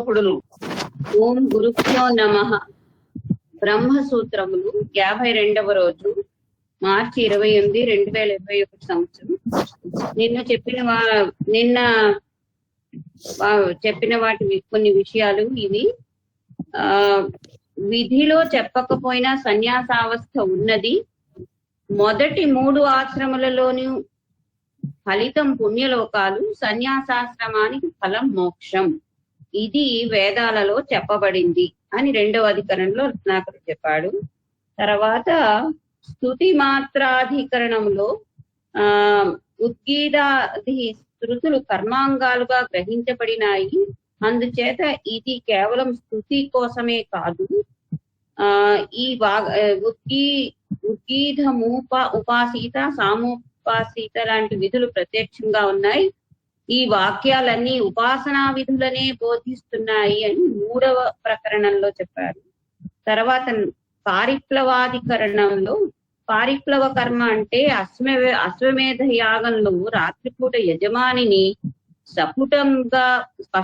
ఆరోహుడులు. ఓం గురుభ్యో నమః. బ్రహ్మసూత్రములు 52వ రోజు, మార్చి 28, 2021 సంవత్సరం. నిన్న చెప్పిన వాటి కొన్ని విషయాలు ఇవి. విధిలో చెప్పకపోయినా సన్యాసావస్థ ఉన్నది. మొదటి 3 ఆశ్రములలోని ఫలితం పుణ్యలోకాలు, సన్యాసాశ్రమానికి ఫలం మోక్షం. ఇది వేదాలలో చెప్పబడింది అని 2వ అధికరణంలో రత్నాకర్ చెప్పాడు. తర్వాత స్తుతి మాత్రాధికరణంలో ఉద్గీతాది శృతులు కర్మాంగాలుగా గ్రహించబడినాయి. అందుచేత ఇది కేవలం స్తుతి కోసమే కాదు. ఈ ఉపాసీత, సామోపాసీత లాంటి విధులు ప్రత్యక్షంగా ఉన్నాయి. ఈ వాక్యాలన్నీ ఉపాసనా విధులనే బోధిస్తున్నాయి అని 3వ ప్రకరణంలో చెప్పారు. తర్వాత పారిప్లవాధికరణంలో పారిప్లవ కర్మ అంటే అశ్వమేధ యాగంలో రాత్రిపూట యజమానిని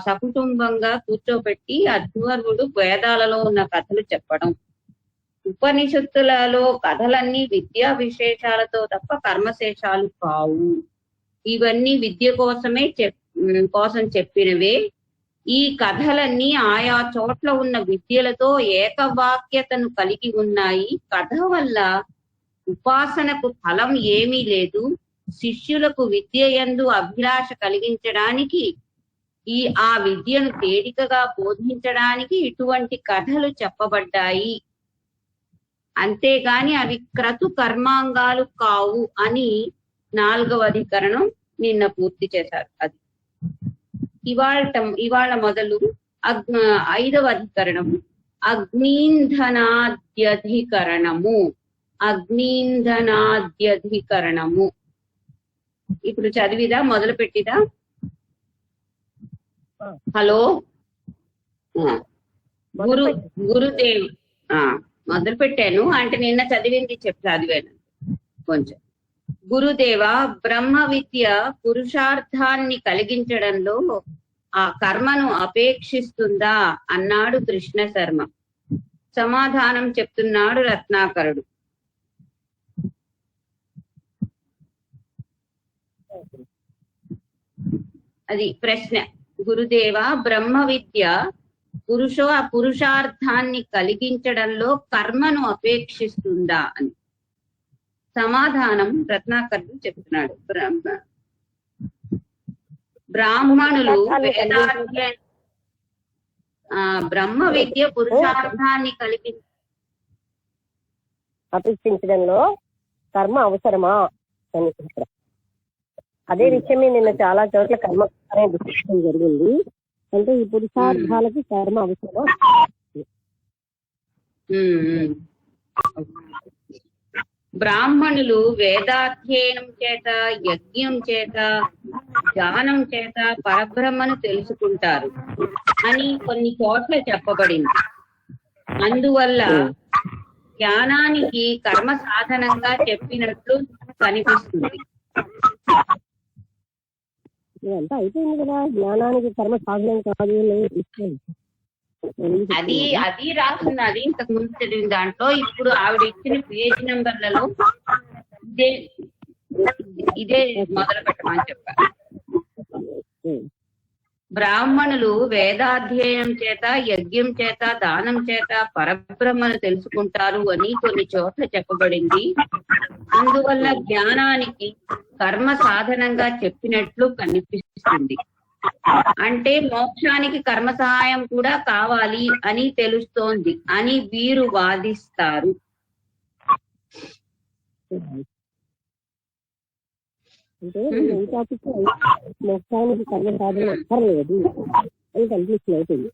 సకుటుంబంగా కూర్చోబెట్టి అధ్వర్వుడు వేదాలలో ఉన్న కథలు చెప్పడం. ఉపనిషత్తులలో కథలన్నీ విద్యా విశేషాలతో తప్ప కర్మశేషాలు కావు. ఇవన్నీ విద్య కోసం చెప్పినవే. ఈ కథలన్నీ ఆయా చోట్ల ఉన్న విద్యలతో ఏకవాక్యతను కలిగి ఉన్నాయి. కథ వల్ల ఉపాసనకు ఫలం ఏమీ లేదు. శిష్యులకు విద్య యందు అభిలాష కలిగించడానికి, ఆ విద్యను తేలికగా బోధించడానికి ఇటువంటి కథలు చెప్పబడ్డాయి. అంతేగాని అవి క్రతు కర్మాంగాలు కావు అని 4వ అధికరణం నిన్న పూర్తి చేశారు. అది ఇవాళ మొదలు 5వ అధికరణం అగ్నీంధనాద్యధికరణము. ఇప్పుడు చదివిదా, మొదలు పెట్టిదా? హలో, గురుదేవ్ మొదలు పెట్టాను అంటే నిన్న చదివింది చదివాను కొంచెం. గురుదేవ, బ్రహ్మ విద్య పురుషార్థాన్ని కలిగించడంలో ఆ కర్మను అపేక్షిస్తుందా అన్నాడు కృష్ణ శర్మ. సమాధానం చెప్తున్నాడు రత్నాకరుడు. అది ప్రశ్న. గురుదేవ, బ్రహ్మ విద్య పురుషార్థాన్ని కలిగించడంలో కర్మను అపేక్షిస్తుందా అని సమాధానం రత్నాకరుడు చెప్తున్నాడు. బ్రాహ్మణులు బ్రహ్మ విద్య పురుషార్థాన్ని అపేక్షించడంలో కర్మ అవసరమా అని. అదే విషయమే నిన్న చాలా చోట్ల కర్మ డిస్కషన్ జరిగింది. అంటే ఈ పురుషార్థాలకి కర్మ అవసరమా? బ్రాహ్మణులు వేదాధ్యయనం చేత, యజ్ఞం చేత, ధ్యానం చేత పరబ్రహ్మను తెలుసుకుంటారు అని కొన్ని చోట్ల చెప్పబడింది. అందువల్ల జ్ఞానానికి కర్మ సాధనంగా చెప్పినట్లు కనిపిస్తుంది. అంతా అయిపోయింది కదా, జ్ఞానానికి కర్మ సాధనం కాదు. అది రాస్తున్నది ఇంతకు ముందు చదివిన దాంట్లో. ఇప్పుడు ఆవిడ ఇచ్చిన పేజీ నంబర్లలో ఇదే మొదలు పెట్టమని చెప్పారు. బ్రాహ్మణులు వేదాధ్యయనం చేత, యజ్ఞం చేత, దానం చేత పరబ్రహ్మను తెలుసుకుంటారు అని కొన్ని చోట్ల చెప్పబడింది. అందువల్ల జ్ఞానానికి కర్మ సాధనంగా చెప్పినట్లు కనిపిస్తుంది. అంటే మోక్షానికి కర్మ సహాయం కూడా కావాలి అని తెలుస్తోంది అని వీరు వాదిస్తారు. అంటే ఈ టాపిక్ మోక్షానికి కర్మ సాధన అక్కర్లేదు అని కన్ఫ్యూషన్ అవుతుంది.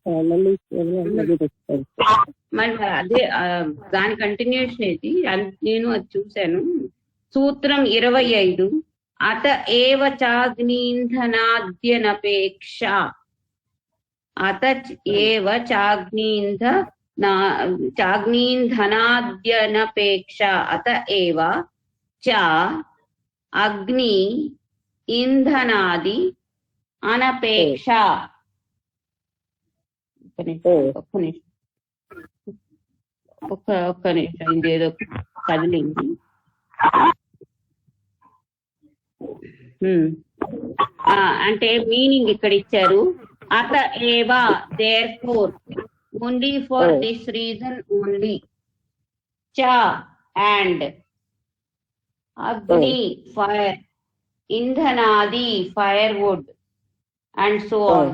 మరి అదే దాని కంటిన్యూషన్ ఇది. నేను అది చూశాను. సూత్రం 25 అత ఏవ చాగ్నీంధనాద్యనపేక్ష. అత ఏవ చాగ్నీంధనాద్యనపేక్ష. అత ఏవ చ అగ్ని ఇంధనాది అనపేక్ష. ఒక్క నిమిషం ఒక్క నిమిషం ఇదేదో కదిలింది. అంటే మీనింగ్ ఇక్కడ ఇచ్చారు. అత ఏవా therefore only for this reason only చ అండ్ అగ్ని ఫైర్ ఇంధనాది firewood and so on,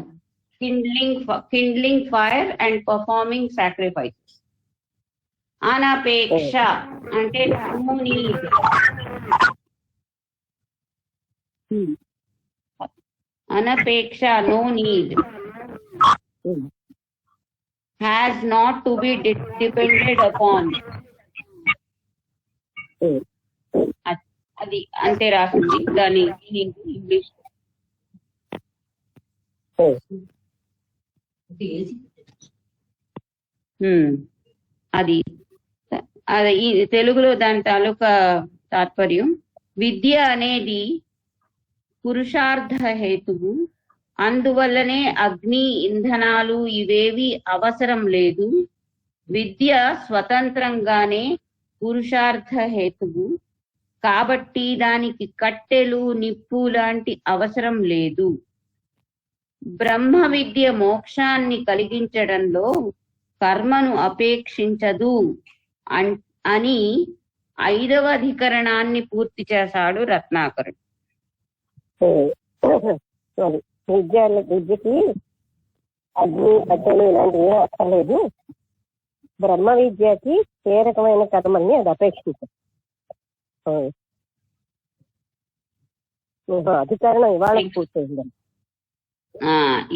kindling fire and performing sacrifices. అనపేక్ష అంటే no need, అనపేక్ష no need, has not to be depended upon. అది అంతే రాసింది దాని ఇంగ్లీష్. అది అది తెలుగులో దాని తాలూకా తాత్పర్యం. విద్య అనేది పురుషార్థ హేతువు, అందువల్లనే అగ్ని ఇంధనాలు ఇవేవి అవసరం లేదు. విద్య స్వతంత్రంగానే పురుషార్థ హేతువు కాబట్టి దానికి కట్టెలు నిప్పు లాంటి అవసరం లేదు. బ్రహ్మ విద్య మోక్షాన్ని కలిగించడంలో కర్మను అపేక్షించదు అని 5వ అధికరణాన్ని పూర్తి చేశాడు రత్నాకరుడు. విద్యకి అగ్ని కట్టెలు ఇలాంటివి అక్కర్లేదు, బ్రహ్మ విద్యకి ఏ రకమైన కర్మల్ని అది అపేక్షించదు. అధికరణం ఇవాళ పూర్తయింది.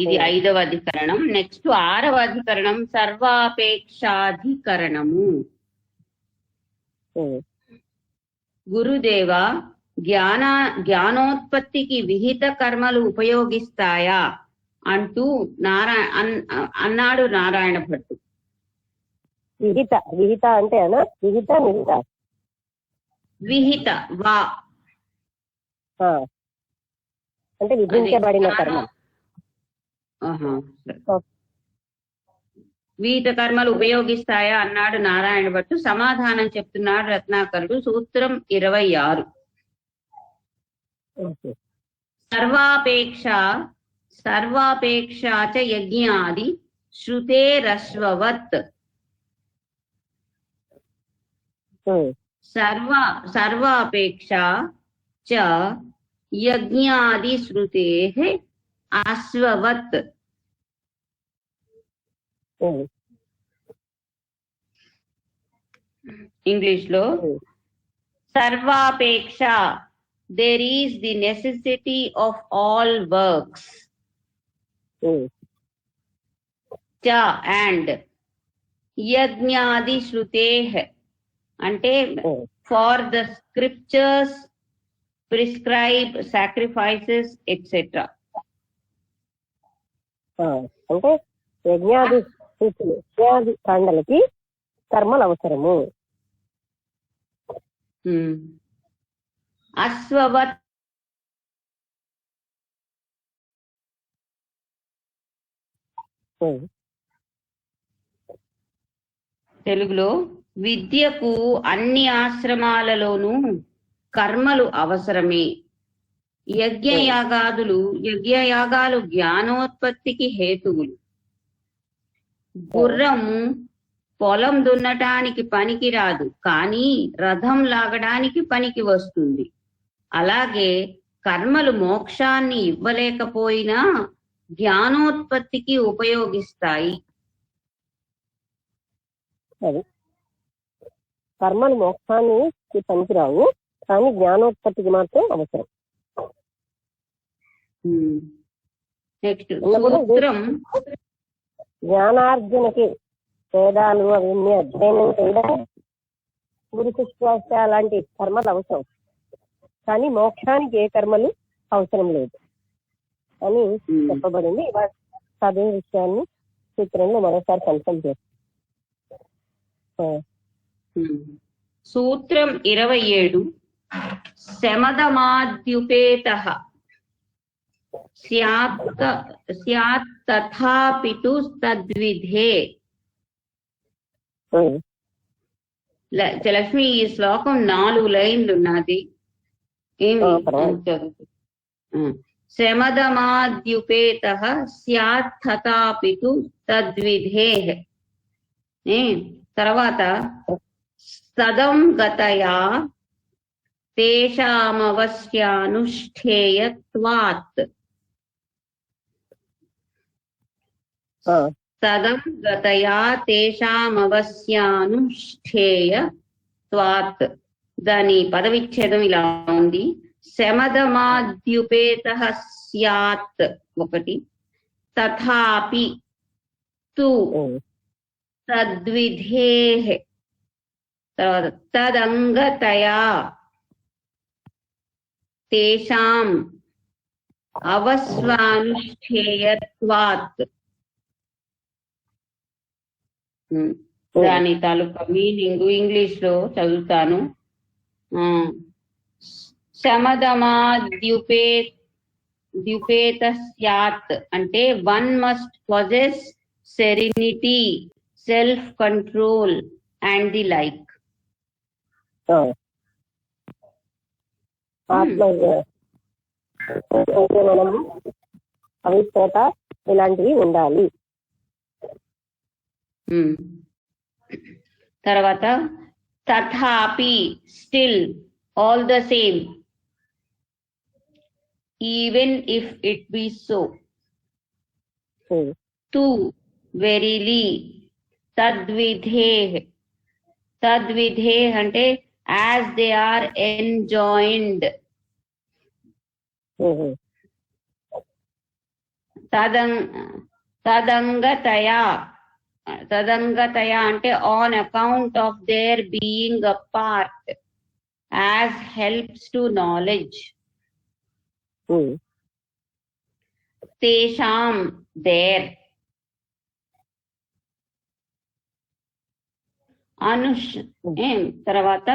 ఇది 5వ అధికరణం. నెక్స్ట్ 6వ అధికరణం సర్వాపేక్షాధికరణము. గురుదేవ జ్ఞానోత్పత్తికి విహిత కర్మలు ఉపయోగిస్తాయా అంటూ అన్నాడు నారాయణ భట్టు. విహిత విహిత అంటే అనా విహిత విహిత విహిత వా అంటే విధించబడిన కర్మ. విహిత కర్మలు ఉపయోగిస్తాయా అన్నాడు నారాయణ భట్టు. సమాధానం చెప్తున్నాడు రత్నాకరుడు. సూత్రం 26. సర్వాపేక్షా చ యజ్ఞాది శ్రుతేరశ్వవత్. సర్వాపేక్షా చ యజ్ఞాది శ్రుతేః అశ్వవత్. ఇంగ్లీష్ లో సర్వాపేక్ష there is the necessity of all works. cha and yajnadi shruteh అంటే for the scriptures prescribe sacrifices etc. అంటే యజ్ఞాది కాండలకి కర్మలు అవసరము. అశ్వవత్ తెలుగులో విద్యకు అన్ని ఆశ్రమాలలోనూ కర్మలు అవసరమే. యజ్ఞయాగాలు జ్ఞానోత్పత్తికి హేతువులు. గుర్రం పొలం దున్నటానికి పనికి రాదు, కానీ రథం లాగడానికి పనికి వస్తుంది. అలాగే కర్మలు మోక్షాన్ని ఇవ్వలేకపోయినా జ్ఞానోత్పత్తికి ఉపయోగిస్తాయి. కర్మలు మోక్షానికి పనికిరావు, కానీ జ్ఞానోత్పత్తికి మాత్రం అవసరం. నెక్స్ట్ సూత్రం జ్ఞానార్జనకి వేదాలు అవన్నీ అధ్యయనం చేయడం, గురుశిష్టాశ లాంటి కర్మలు అవసరం, కానీ మోక్షానికి ఏ కర్మలు అవసరం లేదు అని చెప్పబడింది. అదే విషయాన్ని సూత్రంలో మరోసారి కన్ఫర్మ్ చేస్తాం. సూత్రం 27. శమదమాద్యుపేత స్యాత్ తథాపితు తద్విధే. లక్ష్మి, ఈ శ్లోకం 4 లైన్లు ఉన్నది. ఏమి చదువు. శమదమాద్యుపేతః స్యాత్ తథాపితు తద్విధేః. తర్వాత సదం గతయా తేషామవశ్యానుష్ఠేయత్వాత్. సదం గతయా తేషామవశ్యానుష్ఠేయత్వాత్. దాని పదవిచ్ఛేదం ఇలా ఉంది. శమదమాద్యుపేతః స్యాత్ ఒకటి, తథాపి తు తద్విధేః. తర్వాత తదంగతయా తేషాం అవస్వానుష్ఠేయత్వాత్. దాని తాలూకా మీనింగ్ ఇంగ్లీష్ లో చదువుతాను. శమదమాద్యుపేత స్యాత్ అంటే one must possess serenity, self control and the like. మనము అవిశ్వత ఇలాంటివి ఉండాలి. తర్వాత తథాపి still, all the same, even if it be so. తు వెరీలీ. తద్విధేః. తద్విధేః అంటే యాజ్ దే ఆర్ ఎంజాయిండ్. తదంగతయా. తదంగతయా అంటే on account of their being a part, as helps to knowledge. తేషాం దేర్. తర్వాత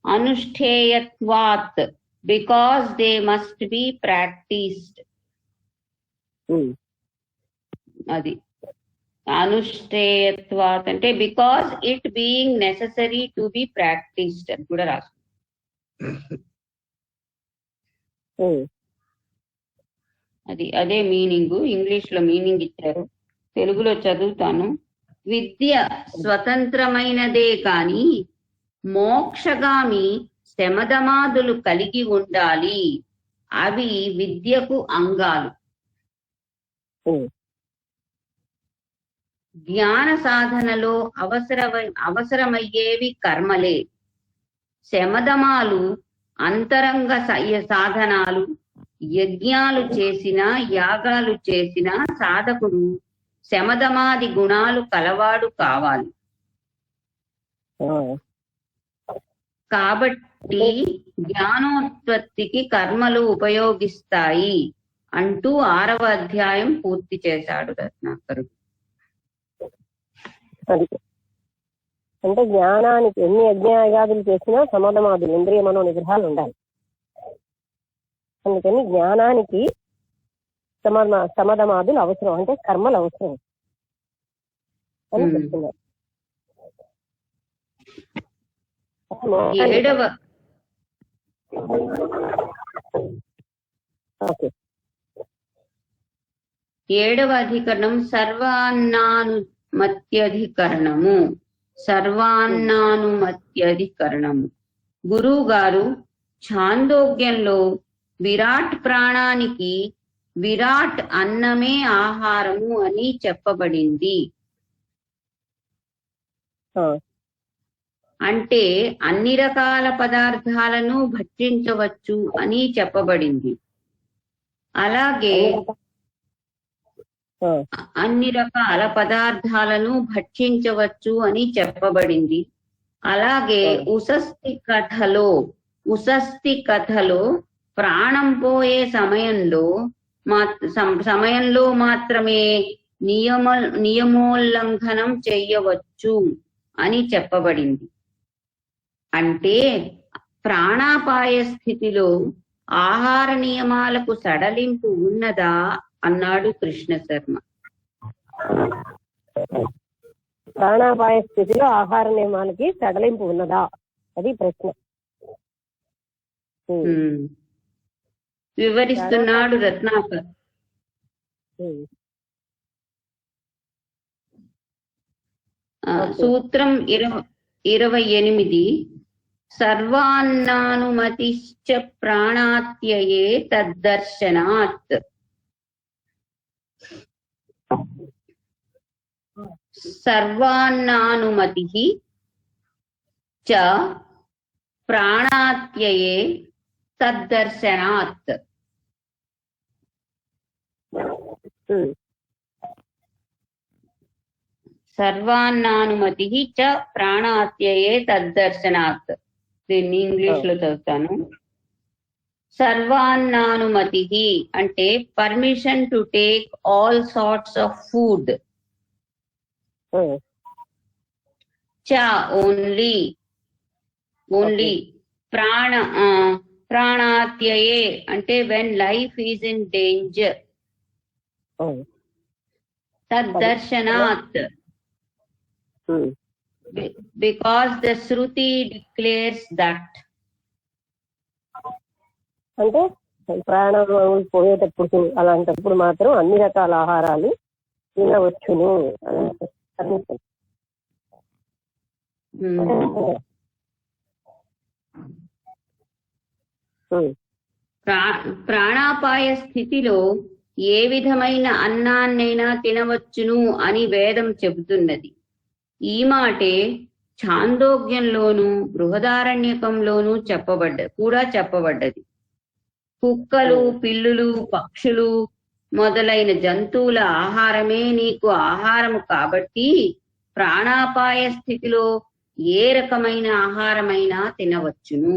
అనుష్ఠేయత్వాత్, because they must be practised. అది అనుష్ఠేయత్వాత్ అంటే because it being necessary to be practised అని కూడా రాసు. అదే మీనింగ్. ఇంగ్లీష్ లో మీనింగ్ ఇచ్చారు, తెలుగులో చదువుతాను. విద్య స్వతంత్రమైనదే కాని మోక్షగామి శమదమాదులు కలిగి ఉండాలి. అవి విద్యకు అంగాలు. జ్ఞాన సాధనలో అవసరమయ్యేవి కర్మలే. శమదమాలు అంతరంగ సాధనాలు. యజ్ఞాలు చేసిన, యాగాలు చేసిన సాధకుడు శమదమాది గుణాలు కలవాడు కావాలి. కాబట్టి జ్ఞానోత్పత్తికి కర్మలు ఉపయోగిస్తాయి అంటూ 6వ అధ్యాయం పూర్తి చేశాడు రత్నాకరుడు. అంటే జ్ఞానానికి ఎన్ని యజ్ఞయాగాదులు చేసినా సమదమాదులు, ఇంద్రియ మనో నిగ్రహాలు ఉండాలి. అందుకని జ్ఞానానికి సమదమాదులు అవసరం, అంటే కర్మలు అవసరం అని చెప్తున్నారు. 7వ అధికరణం సర్వాన్నానుమత్యధికరణము. సర్వాన్నానుమత్యధికరణము. గురువు గారు ఛాందోగ్యంలో విరాట్ ప్రాణానికి విరాట్ అన్నమే ఆహారము అని చెప్పబడింది. అంటే అన్ని రకాల పదార్థాలను భక్షించవచ్చు అని చెప్పబడింది. అలాగే అన్ని రకాల పదార్థాలను భక్షించవచ్చు అని చెప్పబడింది. అలాగే ఉసస్తి కథలో ప్రాణం పోయే సమయంలో మాత్రమే నియమోల్లంఘనం చెయ్యవచ్చు అని చెప్పబడింది. అంటే ప్రాణాపాయ స్థితిలో ఆహార నియమాలకు సడలింపు ఉన్నదా అన్నాడు కృష్ణ శర్మ. ప్రాణాపాయ స్థితిలో ఆహార నియమాలకి సడలింపు ఉన్నదా, అది ప్రశ్న. వివరిస్తున్నాడు రత్నాకర్. సూత్రం 28. సర్వాన్నానుమతిశ్చ ప్రాణాత్యయే తద్దర్శనాత్. సర్వాన్నానుమతిః చ ప్రాణాత్యయే తద్దర్శనాత్. సర్వాన్నానుమతిః చ ప్రాణాత్యయే తద్దర్శనాత్. దీన్ని ఇంగ్లీష్ లో చదువుతాను. సర్వాన్నానుమతిః అంటే permission to take all sorts of food. చ ఓన్లీ ప్రాణాత్యయే అంటే when life is in danger. తద్దర్శనాత్ because the Shruti declares that. అంటే ప్రాణం పోయేటప్పుడు అలాంటప్పుడు మాత్రం అన్ని రకాల ఆహారాలు తినవచ్చును. ప్రాణాపాయ స్థితిలో ఏ విధమైన అన్నాన్నైనా తినవచ్చును అని వేదం చెబుతున్నది. ఈ మాటే ఛాందోగ్యంలోను బృహదారణ్యకంలోను చెప్పబడ్డది. కుక్కలు, పిల్లులు, పక్షులు మొదలైన జంతువుల ఆహారమే నీకు ఆహారము కాబట్టి ప్రాణాపాయ స్థితిలో ఏ రకమైన ఆహారమైనా తినవచ్చును.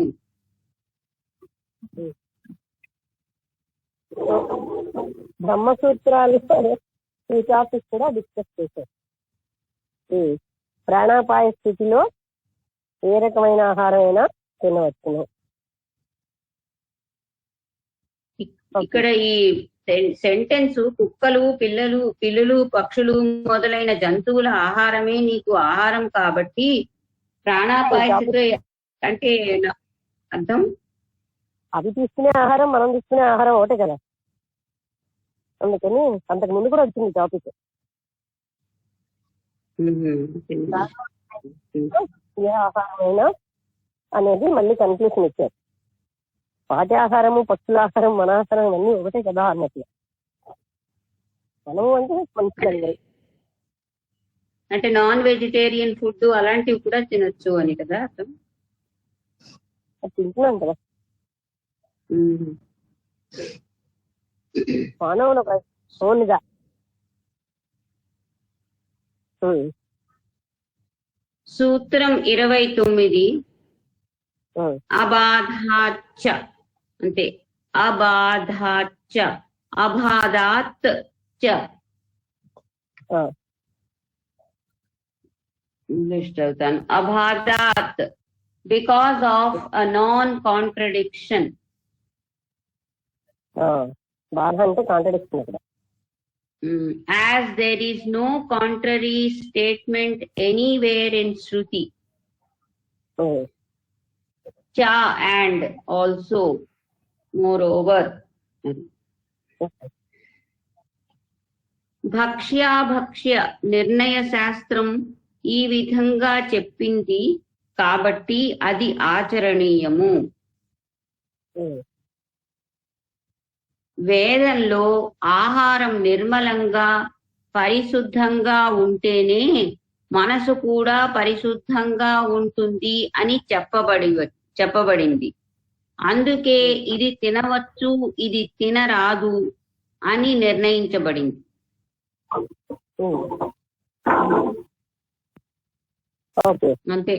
బ్రహ్మసూత్రాలు ఈ టాపిక్ కూడా డిస్కస్ చేశారు. ప్రాణాపాయ స్థితిలో ఏ రకమైన ఆహారం అయినా తినవచ్చును. ఇక్కడ ఈ సెంటెన్స్ కుక్కలు, పిల్లులు, పక్షులు మొదలైన జంతువుల ఆహారమే నీకు ఆహారం కాబట్టి ప్రాణాపాయ స్థితిలో అంటే అర్థం అవి తీసుకునే ఆహారం మనం తీసుకునే ఆహారం ఒకటే కదా. అందుకని అంతకు ముందు కూడా వచ్చింది టాపిక్. ఏ ఆహారమైనా అనేది మళ్ళీ కన్క్లూషన్ ఇచ్చారు. వాటి ఆహారము, పక్షుల ఆహారం, మన ఆహారం ఇవన్నీ ఒకటే కదా అన్నట్లు. మనము అంటే మనుషులందరూ అంటే నాన్ వెజిటేరియన్ ఫుడ్ అలాంటివి కూడా తినొచ్చు అని కదా అర్థం. తింటున్నాం కదా మానవుల ఓన్గా. సూత్రం 29. అబాధాచ్చ అంటే అబాధాచ్చ అబాధాత్ చ. ఇంగ్లీష్ చదువుతాను. అబాధాత్ because of a non contradiction. బాధ అంటే కాంట్రడిక్షన్ ఇక్కడ. As there is no contrary statement anywhere in Shruti. Cha and also, moreover. భక్ష్య నిర్ణయ శాస్త్రం ఈ విధంగా చెప్పింది కాబట్టి అది ఆచరణీయము. వేదంలో ఆహారం నిర్మలంగా పరిశుద్ధంగా ఉంటేనే మనసు కూడా పరిశుద్ధంగా ఉంటుంది అని చెప్పబడింది. అందుకే ఇది తినవచ్చు, ఇది తినరాదు అని నిర్ణయించబడింది. అంతే.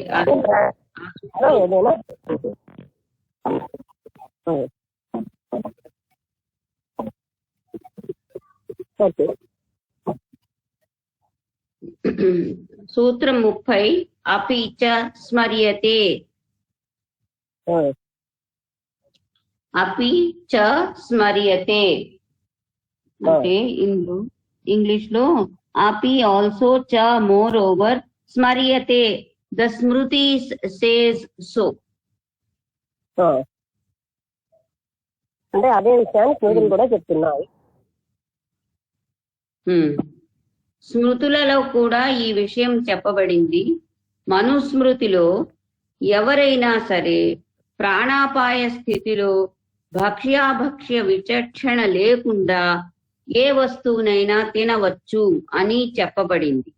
సూత్రం 30. అపి చ స్మర్యతే. అపి చ స్మర్యతే అంటే ఇంగ్లీష్ లో అపి ఆల్సో చ మోర్ ఓవర్ స్మర్యతే ద స్మృతి సేస్ సో. అంటే అదే విషయాన్ని స్మృతులు కూడా చెప్తున్నాయి. స్మృతులలో కూడా ఈ విషయం చెప్పబడింది. మనుస్మృతిలో ఎవరైనా సరే ప్రాణాపాయ స్థితిలో భక్ష్యాభక్ష్య విచక్షణ లేకుండా ఏ వస్తువునైనా తినవచ్చు అని చెప్పబడింది.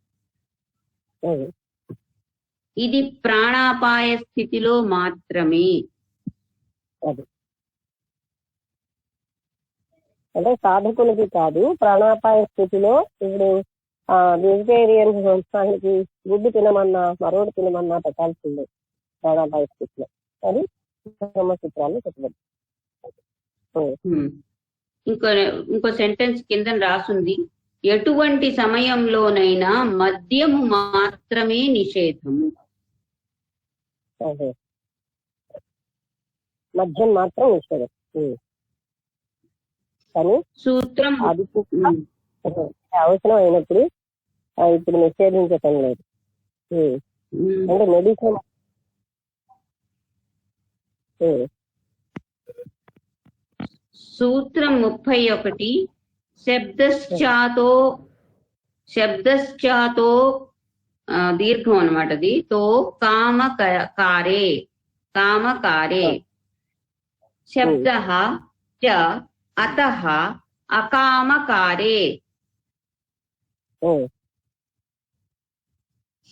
ఇది ప్రాణాపాయ స్థితిలో మాత్రమే. అంటే సాధకులకి కాదు, ప్రాణాపాయ స్థితిలో ఇప్పుడు వెజిటేరియన్ సంస్థానికి గుడ్డు తినమన్నా మరోడు తినమన్నా పెట్టాల్సిందే ప్రాణాపాయ స్థితిలో. అది బ్రహ్మసూత్రాలు చెప్పబడి. ఇంకో సెంటెన్స్ కింద రాసుంది, ఎటువంటి సమయంలోనైనా మద్యము మాత్రమే నిషేధము. మద్యం మాత్రం నిషేధం. కానీ సూత్రం అది అవసరం అయినప్పుడు ఇప్పుడు నిషేధించటం లేదు. అంటే మెడిసిన్ సూత్రం 31 శబ్దశ్చాతో దీర్ఘం అనమాట. అది తో కామకారే శబ్దః చ అతః అకామకారే.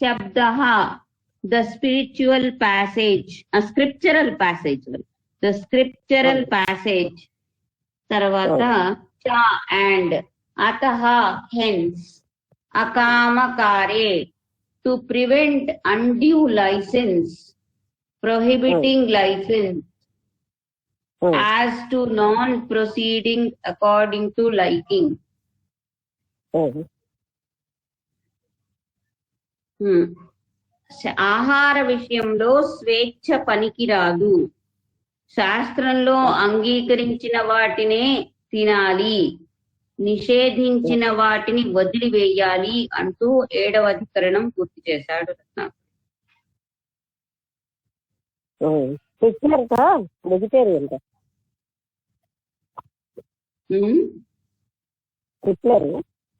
శబ్దః the spiritual passage, scriptural passage. తర్వాత చ అండ్, అతః హెన్స్, అకామకారే to prevent undue licence, prohibiting licence, as to non-proceeding according to liking. ఆహార విషయంలో స్వేచ్ఛ పనికిరాదు. శాస్త్రంలో అంగీకరించిన వాటినే తినాలి, నిషేధించిన వాటిని వదిలివేయాలి అంటూ 7వ అధికరణం పూర్తి చేశాడు వెజిటేరియన్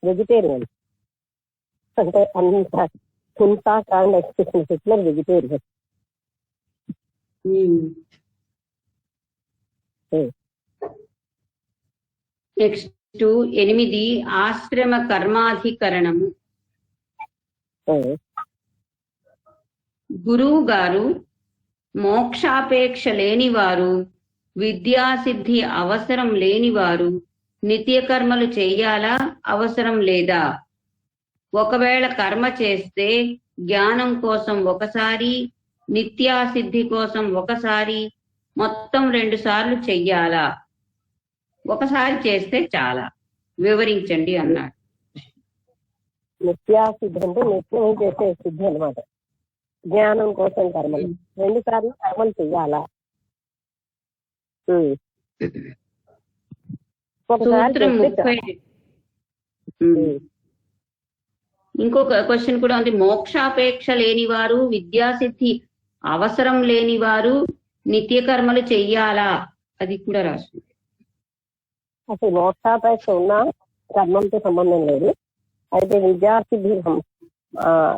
వెజిటేరియన్ అంటే అంత హింసా కాండ్ ఎక్స్ప్రెషన్ హిట్లర్ వెజిటేరియన్. నెక్స్ట్ 8 ఆశ్రమ కర్మాధికరణము. గురువు గారు మోక్షాపేక్ష లేనివారు, విద్యాసిద్ధి అవసరం లేనివారు నిత్య కర్మలు చెయ్యాలా, అవసరం లేదా? ఒకవేళ కర్మ చేస్తే జ్ఞానం కోసం ఒకసారి, నిత్యాసిద్ధి కోసం ఒకసారి, మొత్తం 2 సార్లు చెయ్యాలా? ఒకసారి చేస్తే చాలా, వివరించండి అన్నాడు. నిత్యాసిద్ధి అంటే నిత్యం చేసే సిద్ధి అనమాట. జ్ఞానం కోసం కర్మలు 2 సార్లు కర్మలు చెయ్యాలా? ఇంకొక క్వశ్చన్ కూడా ఉంది. మోక్షాపేక్ష లేనివారు, విద్యాసిద్ధి అవసరం లేనివారు నిత్య కర్మలు చెయ్యాలా? అది కూడా రాస్తుంది. అసలు మోక్షాపేక్ష ఉన్నా కర్మంతో సంబంధం లేదు. అయితే విద్యాసిద్ధి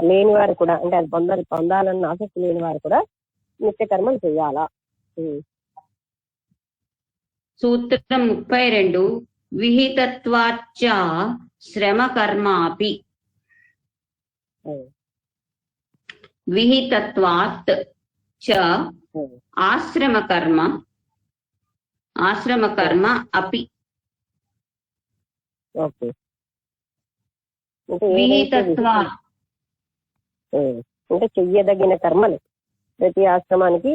లేని వారు కూడా, అంటే అది పొందాలన్న ఆసక్తి లేని వారు కూడా నిత్య కర్మలు చెయ్యాలా? సూత్రం 32 విహితత్వాచ్చ శ్రమ కర్మాపి. విహితత్వాత్ చ ఆశ్రమ కర్మ అపి. విహితత్వా అంటే చెయ్యదగిన కర్మలు ప్రతి ఆశ్రమానికి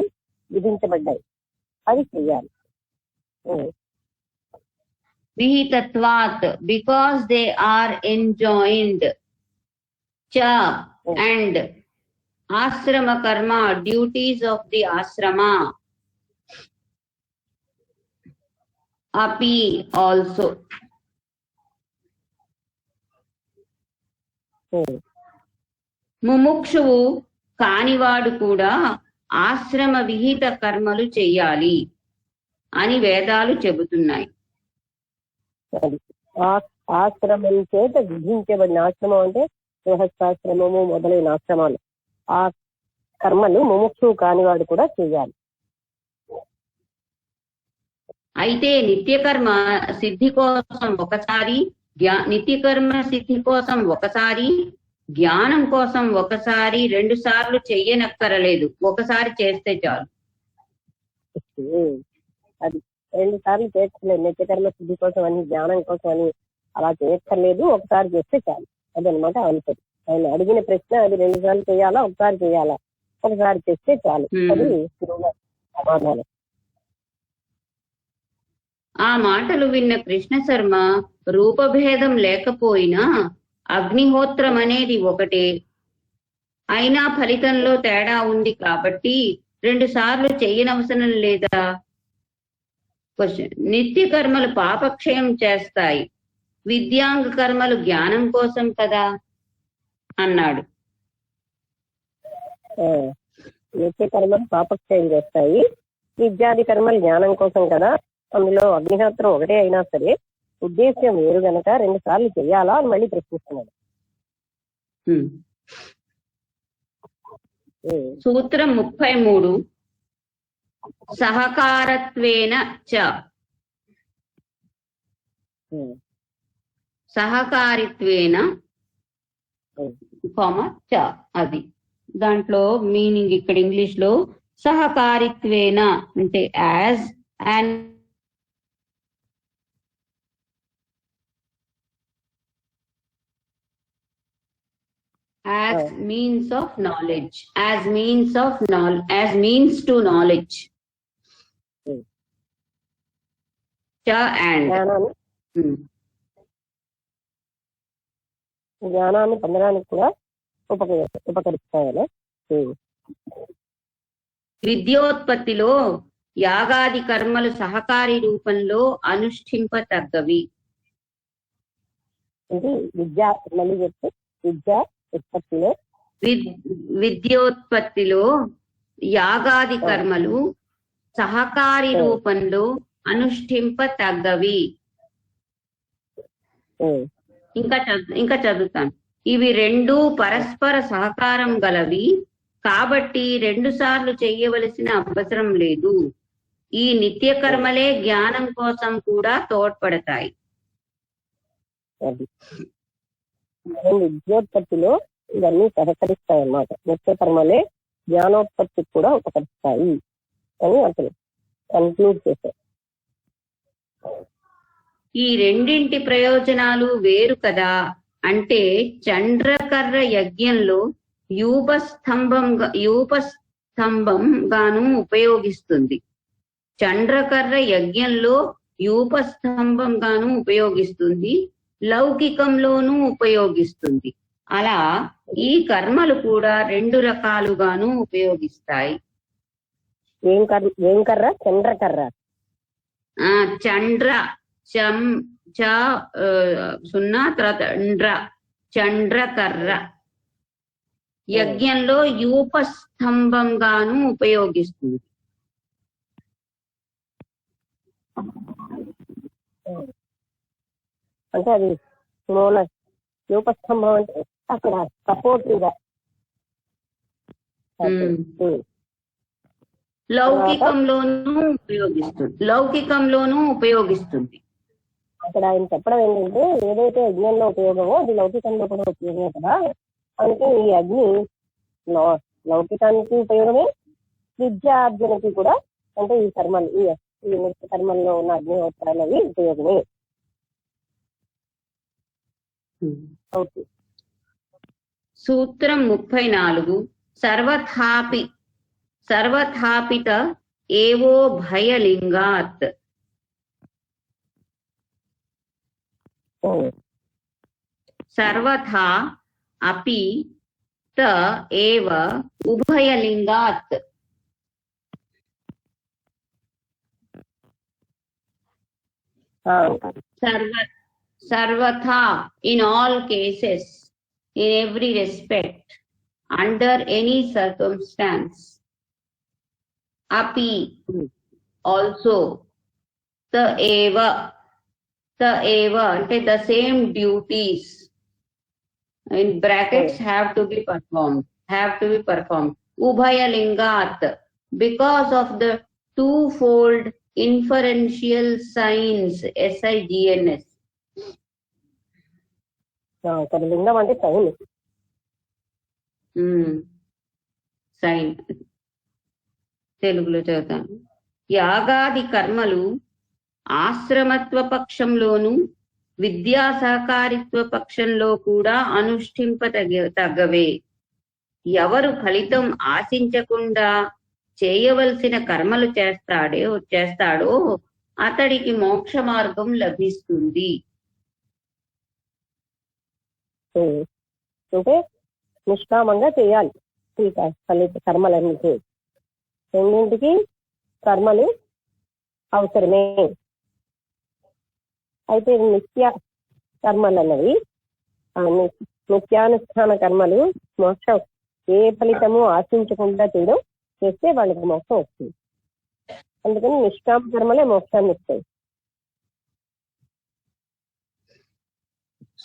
విధించబడ్డాయి, అవి చెయ్యాలి. విహితత్వాత్ బికాస్ దే ఆర్ ఎంజాయిండ్. చ అండ్ ఆశ్రమ కర్మ డ్యూటీస్ ఆఫ్ ది ఆశ్రమ అపి ఆల్సో. ముముక్షువు కానివాడు కూడా ఆశ్రమ విహిత కర్మలు చెయ్యాలి అని వేదాలు చెబుతున్నాయి. ఆశ్రమం చేత విధించబడిన, ఆశ్రమం అంటే గృహస్థాశ్రమము మొదలైన ఆశ్రమాలు, ఆ కర్మలు ముముక్షువు కానివాడు కూడా చేయాలి. అయితే నిత్యకర్మ సిద్ధి కోసం ఒకసారి, నిత్యకర్మ సిద్ధి కోసం ఒకసారి, జ్ఞానం కోసం ఒకసారి, 2 సార్లు చెయ్యనక్కరలేదు, ఒకసారి చేస్తే చాలు. అది 2 సార్లు చేయక్కర్లేదు. నిత్యకర్మ సిద్ధి కోసం అని, జ్ఞానం కోసం అని అలా చేయక్కర్లేదు, ఒకసారి చేస్తే చాలు. అదనమాట ఆన్సర్. ఆయన అడిగిన ప్రశ్న అది 2 సార్లు చేయాలా, ఒకసారి చేయాలా? ఒకసారి చేస్తే చాలు. అది సమాధానం. ఆ మాటలు విన్న కృష్ణ శర్మ రూపభేదం లేకపోయినా అగ్నిహోత్రం అనేది ఒకటే, అయినా ఫలితంలో తేడా ఉంది కాబట్టి 2 సార్లు చెయ్యనవసరం లేదా? క్వశ్చన్. నిత్య కర్మలు పాపక్షయం చేస్తాయి, విద్యాంగ కర్మలు జ్ఞానం కోసం కదా అన్నాడు. నిత్య కర్మలు పాపక్షయం చేస్తాయి, విద్యాది కర్మలు జ్ఞానం కోసం కదా. అందులో అగ్నిహోత్రం ఒకటే అయినా సరే ఉద్దేశ్యం వేరు గనక 2 సార్లు చెయ్యాలా అని మళ్ళీ ప్రశ్నిస్తున్నాడు. సూత్రం 33. సహకారత్వేన చ. సహకారిత్వేన చ, అది దాంట్లో మీనింగ్. ఇక్కడ ఇంగ్లీష్ లో సహకారిత్వేన అంటే as and as means of knowledge, as means of knowledge, as means to knowledge. Cha and జ్ఞానాన్ని పొందడానికి కూడా ఉపకరిస్తాయని. విద్యోత్పత్తిలో యాగాది కర్మలు సహకారి రూపంలో అనుష్ఠింపతగ్గవి. విద్యా మళ్ళీ చెప్తే విద్యోత్పత్తిలో యాగాది కర్మలు సహకారి రూపంలో అనుష్ఠింపతగ్గవి. ఇంకా చదువుతాను. ఇవి 2 పరస్పర సహకారం గలవి కాబట్టి 2 సార్లు చెయ్యవలసిన అవసరం లేదు. ఈ నిత్య కర్మలే జ్ఞానం కోసం కూడా తోడ్పడతాయి. విద్యోత్పత్తిలో ఇవన్నీ సహకరిస్తాయి అన్నమాట. నిత్య కర్మలే జ్ఞానోత్పత్తికి కూడా ఉపకరిస్తాయి అని అతను కన్క్లూడ్ చేశారు. ఈ రెండింటి ప్రయోజనాలు వేరు కదా అంటే చండ్రకర్ర యజ్ఞంలో యూపస్తంభం గాను ఉపయోగిస్తుంది. చండ్రకర్ర యజ్ఞంలో యూపస్తంభం గాను ఉపయోగిస్తుంది, లౌకికంలోనూ ఉపయోగిస్తుంది. అలా ఈ కర్మలు కూడా 2 రకాలుగాను ఉపయోగిస్తాయి. ఏం కర్ర? చండ్రకర్ర. చండ్ర సున్నా తర్వాత చండ్రకర్ర యజ్ఞంలో యూపస్తంభంగాను ఉపయోగిస్తుంది. అంటే అది మూల యూపస్తంభం అంటే అక్కడ సపోర్టివ్గా. లౌకికంలోనూ ఉపయోగిస్తుంది. అక్కడ ఆయన చెప్పడం ఏంటంటే ఏదైతే యజ్ఞంలో ఉపయోగమో అది లౌకికంలో కూడా ఉపయోగమే కదా. అందుకే ఈ అగ్ని లౌకికానికి ఉపయోగమే, విద్యార్జనకి కూడా, అంటే ఈ కర్మలు ఈ నిత్య కర్మల్లో ఉన్న అగ్నిహోత్రాలు అవి ఉపయోగమే. సూత్రం 34. సర్వథాపిత ఏవో భయలింగాత్. సర్వథా అపి త ఏవ ఉభయలింగాత్. Sarvatha, in all cases, in every respect, under any circumstance, api, also, the eva ante the same duties in brackets have to be performed ubhaya lingat, because of the twofold inferential signs, signs. ఇక్కడ లింగం అంటే sign. Sign తెలుగులో చదువుతాను. యాగాది కర్మలు ఆశ్రమత్వ పక్షంలోను విద్యా సహకారిత్వ పక్షంలో కూడా తగ్గవే. ఎవరు ఫలితం ఆశించకుండా చేయవలసిన కర్మలు చేస్తాడో అతడికి మోక్ష మార్గం లభిస్తుంది. అంటే నిష్కామంగా చేయాలి ఫలిత కర్మలన్నిటి. రెండింటికి కర్మలు అవసరమే. అయితే నిత్య కర్మలు అన్నవి, నిత్యానుష్ఠాన కర్మలు మోక్షం ఏ ఫలితము ఆశించకుండా చేయడం చేస్తే వాళ్ళకి మోక్షం వస్తుంది. అందుకని నిష్కామ కర్మలే మోక్షాన్ని ఇస్తాయి.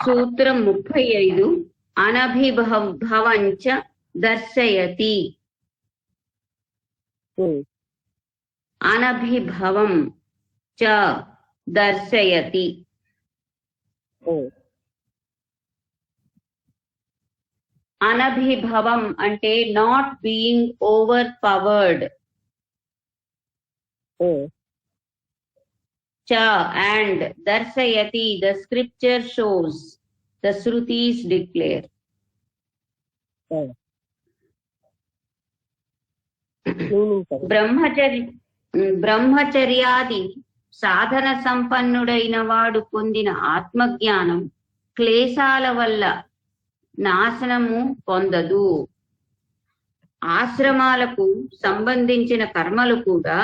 సూత్రం 35 అనభిభవంచ దర్శయతి. అనభిభవం చ దర్శయతి. అనభిభవం అంటే not being over powered. Cha and darsayati, the scripture shows, the Shrutis declare. బ్రహ్మచర్యాది సాధన సంపన్నుడైన వాడు పొందిన ఆత్మజ్ఞానం క్లేశాల వల్ల నాశనము పొందదు. ఆశ్రమాలకు సంబంధించిన కర్మలు కూడా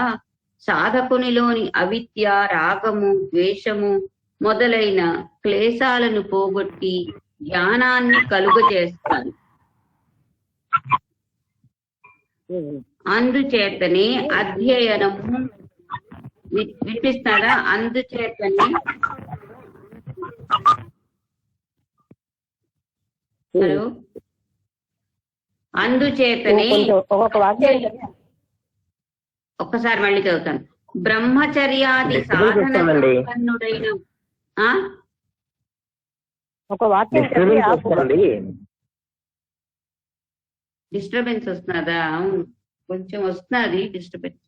సాధకునిలోని అవిద్య, రాగము, ద్వేషము మొదలైన క్లేశాలను పోగొట్టి జ్ఞానాన్ని కలుగజేస్తాయి. అందుచేతనే అధ్యయనము వినిపిస్తారా? అందుచేతనే హలో అందుచేతనే ఒక్కసారి మళ్ళీ చదువుతాను. బ్రహ్మచర్యాది సాధన సంపన్నుడైన డిస్టర్బెన్స్ వస్తున్నదా? కొంచెం వస్తున్నది డిస్టర్బెన్స్.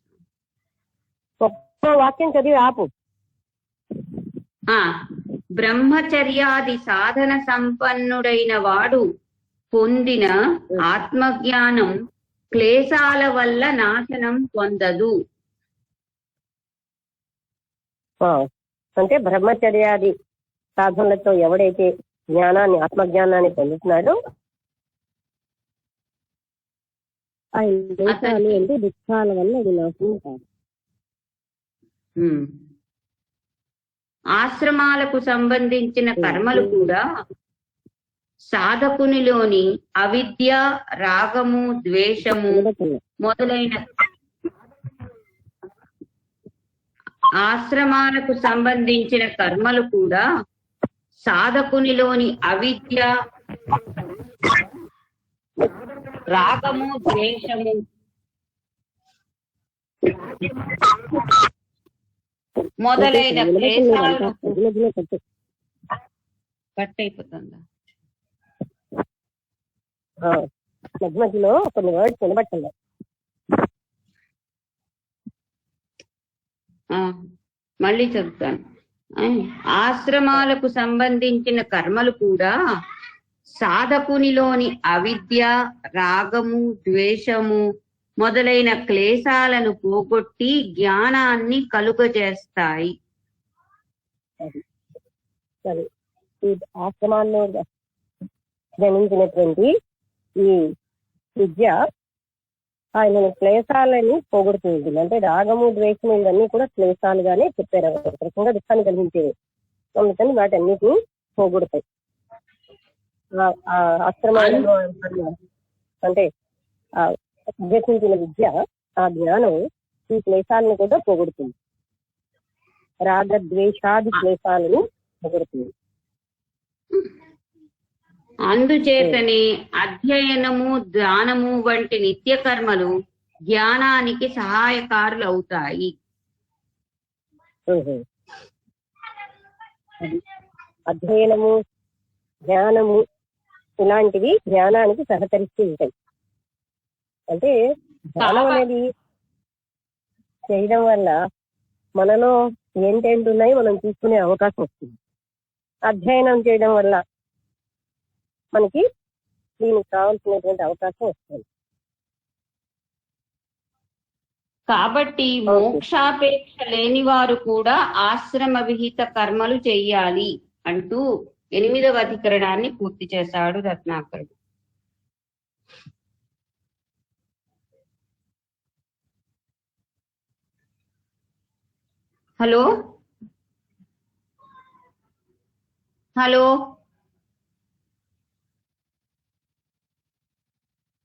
వాక్యం చదివి ఆపు. బ్రహ్మచర్యాది సాధన సంపన్నుడైన వాడు పొందిన ఆత్మజ్ఞానం క్లేశాల వల్ల నాశనం పొందదు. అంటే బ్రహ్మచర్యాది సాధనలతో ఎవడైతే జ్ఞానాన్ని, ఆత్మజ్ఞానాన్ని పొందుతున్నాడో ఆ క్లేశాలు అంటే దుఃఖాల వల్ల అది నాశనం కాదు. ఆశ్రమాలకు సంబంధించిన కర్మలు కూడా సాధకునిలోని అవిద్య, రాగము, ద్వేషము మొదలైన ఆశ్రమాలకు సంబంధించిన కర్మలు కూడా సాధకునిలోని అవిద్య, రాగము, ద్వేషము మొదలైన క్లేశాలను కట్ అయిపోతుందా? మధ్యలో కొన్ని వర్డ్స్ వినబట్టండి. మళ్ళీ చదువుతాను. ఆశ్రమాలకు సంబంధించిన కర్మలు కూడా సాధకునిలోని అవిద్య, రాగము, ద్వేషము మొదలైన క్లేశాలను పోగొట్టి జ్ఞానాన్ని కలుగజేస్తాయి. ఈ ఆశ్రమాల్లో జనించినటువంటి ఈ విద్య ఆయన క్లేశాలని పోగొడుతుంది. అంటే రాగము ద్వేషము ఇవన్నీ కూడా క్లేశాలుగానే చెప్పారు, ఒక రకంగా దుఃఖాన్ని కలిగించేవి. అందుకని వాటన్నిటిని పోగొడతాయి. ఆశ్రమాలలో అంటే అభ్యసించిన విద్య, ఆ జ్ఞానం ఈ క్లేశాలను కూడా పోగొడుతుంది. రాగద్వేషాది క్లేశాలను పోగొడుతుంది. అందుచేతనే అధ్యయనము, దానము వంటి నిత్య కర్మలు జ్ఞానానికి సహాయకారులు అవుతాయి. అధ్యయనము, జ్ఞానము ఇలాంటివి జ్ఞానానికి సహకరిస్తూ ఉంటాయి. అంటే జ్ఞానం అనేది చేయడం వల్ల మనలో ఏంటేంటి ఉన్నాయి మనం తీసుకునే అవకాశం వస్తుంది. అధ్యయనం చేయడం వల్ల మనకి దీనికి కావాల్సినటువంటి అవకాశం వస్తుంది. కాబట్టి మోక్షాపేక్ష లేని వారు కూడా ఆశ్రమ విహిత కర్మలు చెయ్యాలి అంటూ 8వ అధికరణాన్ని పూర్తి చేశాడు రత్నాకరుడు. Hello hello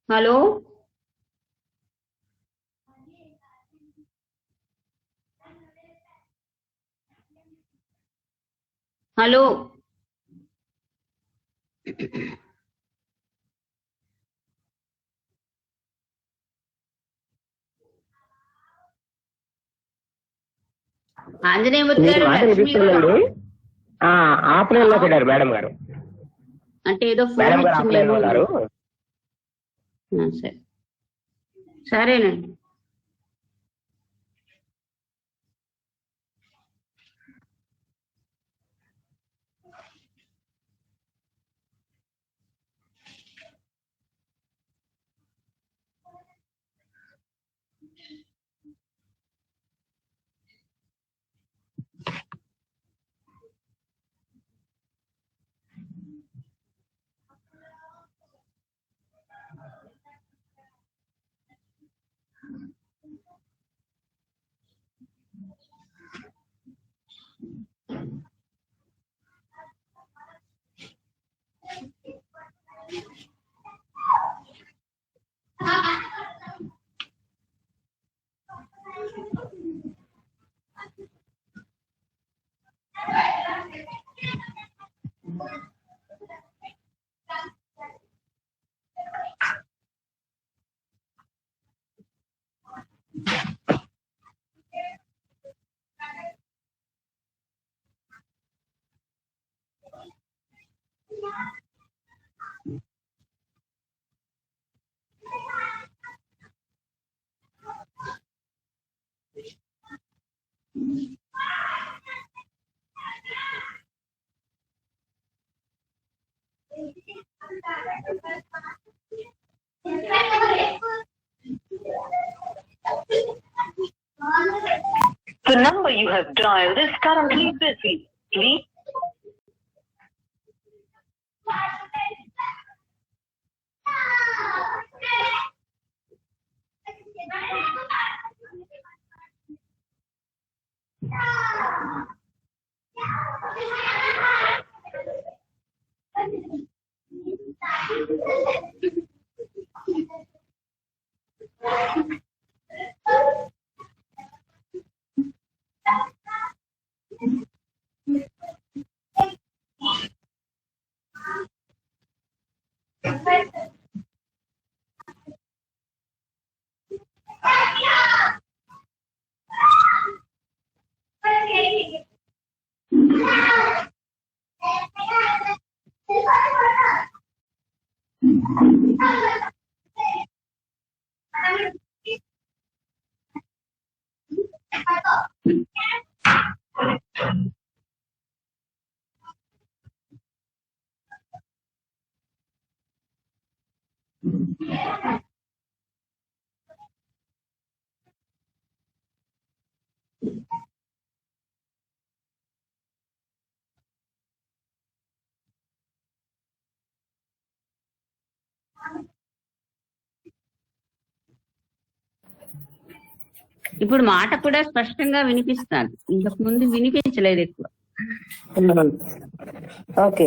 hello hello Anjaneyamurthy గారు, లక్ష్మి గారు ఆఫ్లైన్ లో పెట్టారు మేడం గారు. అంటే ఏదో ఫోన్ వచ్చిందేమో. సరే, సరేనండి. The number you have dialed is currently busy. Please. ఇప్పుడు మాట కూడా స్పష్టంగా వినిపిస్తాను, ఇంతకు ముందు వినిపించలేదు ఎక్కువ. ఓకే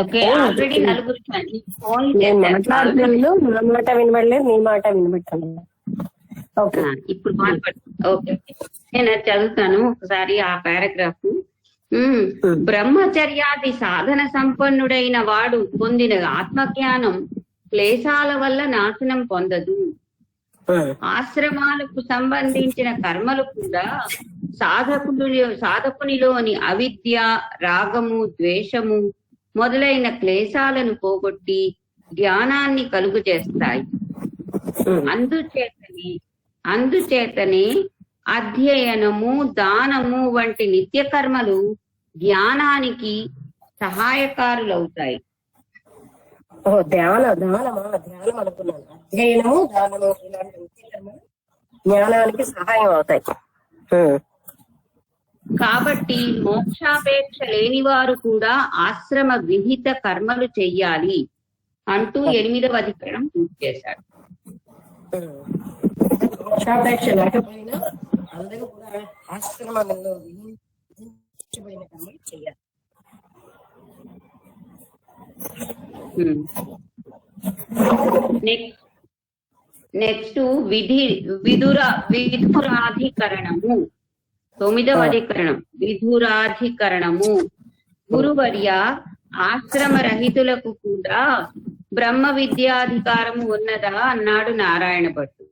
ఓకే, ఆల్రెడీ నలుగురు ఫోన్ నేను మాట్లాడుతున్నాను, నా మాట వినబడలేదు, నీ మాట వినబెట్టాను. ఓకే ఇప్పుడు ఓకే, నేను అది చదువుతాను ఒకసారి ఆ పారాగ్రాఫ్. బ్రహ్మచర్యాది సాధన సంపన్నుడైన వాడు పొందిన ఆత్మజ్ఞానం క్లేశాల వల్ల నాశనం పొందదు. ఆశ్రమాలకు సంబంధించిన కర్మలు కూడా సాధకునిలోని అవిద్య, రాగము, ద్వేషము మొదలైన క్లేశాలను పోగొట్టి జ్ఞానాన్ని కలుగు చేస్తాయి. అందుచేతనే అధ్యయనము, దానము వంటి నిత్య కర్మలు జ్ఞానానికి సహాయకారులవుతాయి. ధ్యానం అనుకున్నాను. అధ్యయనము, దానము ఇలాంటి నిత్య కర్మలు జ్ఞానానికి సహాయం అవుతాయి. కాబట్టి మోక్షాపేక్ష లేని వారు కూడా ఆశ్రమ విహిత కర్మలు చెయ్యాలి అంటూ 8వ అధికరణం పూర్తి చేశాడు. మోక్షాపేక్ష లేకపోయినా అందరూ కూడా ఆశ్రమంలో విధించబడిన కర్మలు చేయాలి. నెక్స్ట్ విధురాధికరణము, 9వ అధికరణం. విధురాధికరణము. గురువర్య, ఆశ్రమ రహితులకు కూడా బ్రహ్మ విద్యాధికారము ఉన్నదా అన్నాడు నారాయణ భట్టు.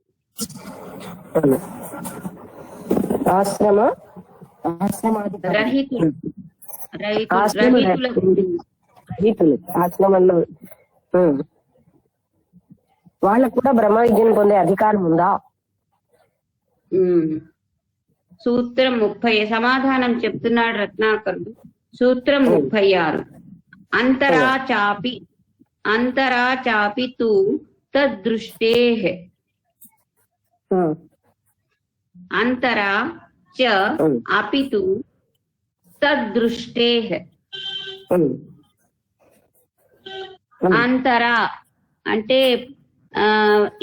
రహితులు ఆశ్రమంలో వాళ్ళకు కూడా బ్రహ్మ విద్యను పొందే అధికారం ఉందా? సూత్రం 30 సమాధానం చెప్తున్నాడు రత్నాకరుడు. సూత్రం 36. అంతరా చాపి తు తద్దృష్టేః. అంతరా చ అపి తు తద్దృష్టేః. అంతరా అంటే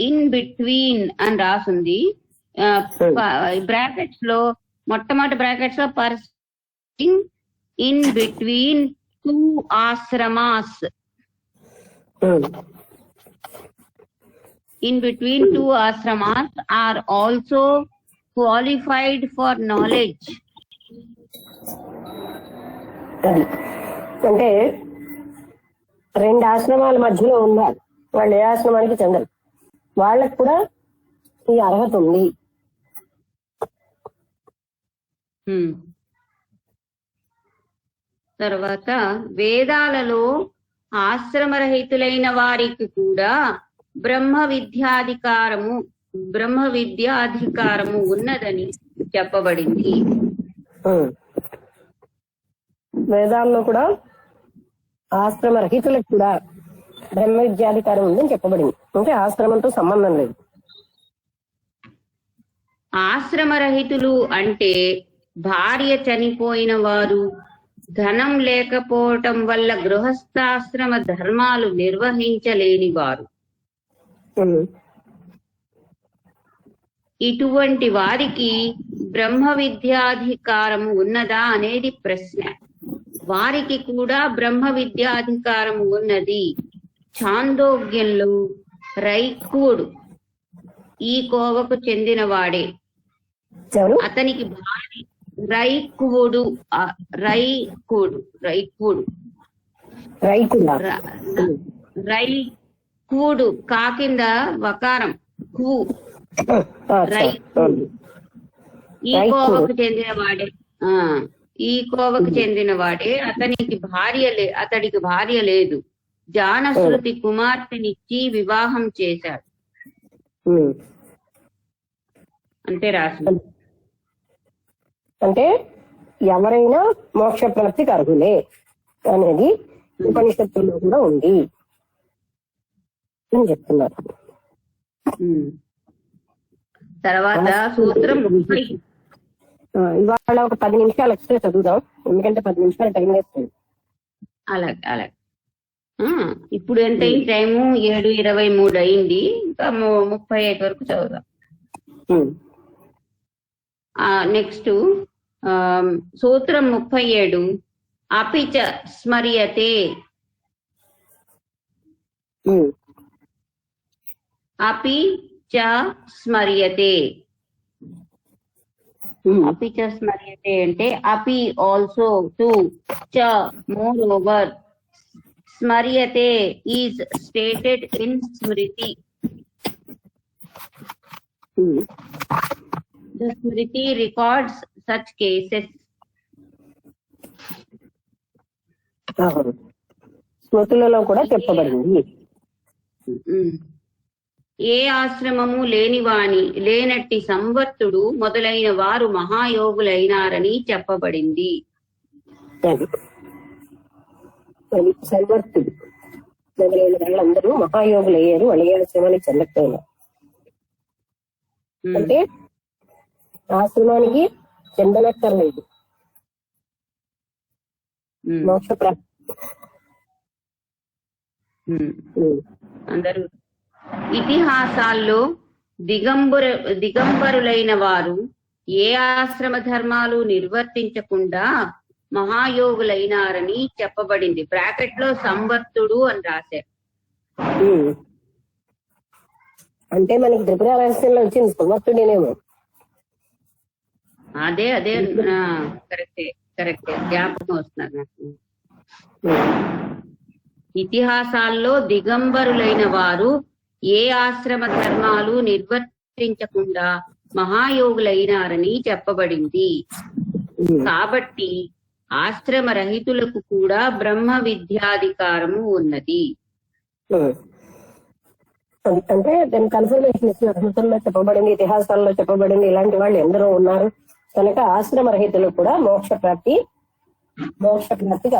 ఇన్ బిట్వీన్ అని రాసుంది. బ్రాకెట్స్ లో మొట్టమొదటి బ్రాకెట్స్ లో in between 2 ఆశ్రమాస్. In between 2 ashramas are also qualified for knowledge. అంటే 2 ఆశ్రమాల మధ్యలో ఉన్నారు, వాళ్ళు ఏ ఆశ్రమానికి చెందరు, వాళ్ళకు కూడా ఈ అర్హత ఉంది. తర్వాత వేదాలలో ఆశ్రమరహితులైన వారికి కూడా బ్రహ్మ విద్యాధికారము ఉన్నదని చెప్పబడింది. వేదాల్లో కూడా ఆశ్రమ రహితులకు కూడా బ్రహ్మ విద్యాధికారం ఉందని చెప్పబడింది. అంటే ఆశ్రమంతో సంబంధం లేదు. ఆశ్రమరహితులు అంటే భార్య చనిపోయిన వారు, ధనం లేకపోవటం వల్ల గృహస్థాశ్రమ ధర్మాలు నిర్వహించలేని వారు. ఇటువంటి వారికి బ్రహ్మ విద్యాధికారము ఉన్నదా అనేది ప్రశ్న. వారికి కూడా బ్రహ్మ విద్యాధికారము ఉన్నది. ఛాందోగ్యంలో రైక్కుడు ఈ కోవకు చెందినవాడే. అతనికి భార్య రైక్కుడు కాకింద వకారం కు. ఈ కోవకు చెందినవాడే. అతడికి భార్య లేదు. జానశ్రుతి కుమార్తెనిచ్చి వివాహం చేశాడు అంటే రాసి. అంటే ఎవరైనా మోక్ష ప్రాప్తికి అర్హులే అనేది ఉపనిషత్తుల్లో కూడా ఉంది అని చెప్తున్నారు. తర్వాత సూత్రం 30. ఇవాళ ఒక 10 నిమిషాలు ఎక్స్ట్రా చదువుదాం, ఎందుకంటే 10 నిమిషాలు టైం వేస్తుంది. అలాగే. ఇప్పుడు ఎంత టైము? 7:23 అయింది. ఇంకా 35 వరకు చదువుదాం. నెక్స్ట్ సూత్రం 37 అపి చ స్మర్యతే. అపి చ స్మర్యతే. అపి చ స్మర్యతే అంటే అపి ఆల్సో, టు, చ మోర్ ఓవర్, స్మర్యతే is stated in Smriti. The Smriti records such cases. స్మృతులలో కూడా చెప్పబడింది. ఏ ఆశ్రమము లేనట్టి సంవర్తుడు మొదలైన వారు మహాయోగులైనారని చెప్పబడింది. సంవర్తుడు మొదలైన వాళ్ళందరూ మహాయోగులయ్యారు, వాళ్ళ ఆశ్రమానికి చెందకపోయినా. అంటే ఆశ్రమానికి చెందనక్కర్లేదు, మోక్ష ప్రాప్తి. అందరూ ఇతిహాసాల్లో దిగంబరులైన వారు ఏ ఆశ్రమ ధర్మాలు నిర్వర్తించకుండా మహాయోగులైనారని చెప్పబడింది. బ్రాకెట్ లో సంవర్తుడు అని రాశారు. అంటే మనకి త్రిపుర రహస్యంలో వచ్చింది సంవర్తుడేనేమో. అదే కరెక్టే జ్ఞాపకం వస్తున్నారు నాకు. ఇతిహాసాల్లో దిగంబరులైన వారు ఏ ఆశ్రమ ధర్మాలు నిర్వర్తించకుండా మహాయోగులైనారని చెప్పబడింది. కాబట్టి ఆశ్రమ రహితులకు కూడా బ్రహ్మ విద్యాధికారము ఉన్నది. అంటే దాని కన్ఫర్మేషన్ ఇచ్చిన చెప్పబడింది, ఇతిహాసాల్లో చెప్పబడింది, ఇలాంటి వాళ్ళు ఎందరో ఉన్నారు కనుక ఆశ్రమ రహితులు కూడా మోక్ష ప్రాప్తికి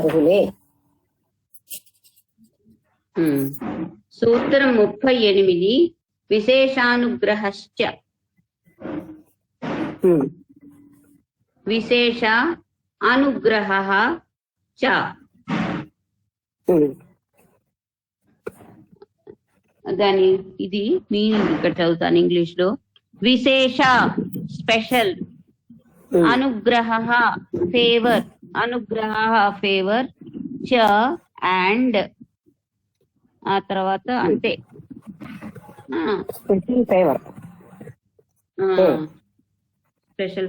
అర్హులే. సూత్రం 38 విశేషానుగ్రహశ్చ. విశేష అనుగ్రహ చ. దాని ఇది మీనింగ్ ఇక్కడ చదువుతాను ఇంగ్లీష్ లో. విశేష స్పెషల్, అనుగ్రహ ఫేవర్, చ అండ్ ఆ తర్వాత అంతే స్పెషల్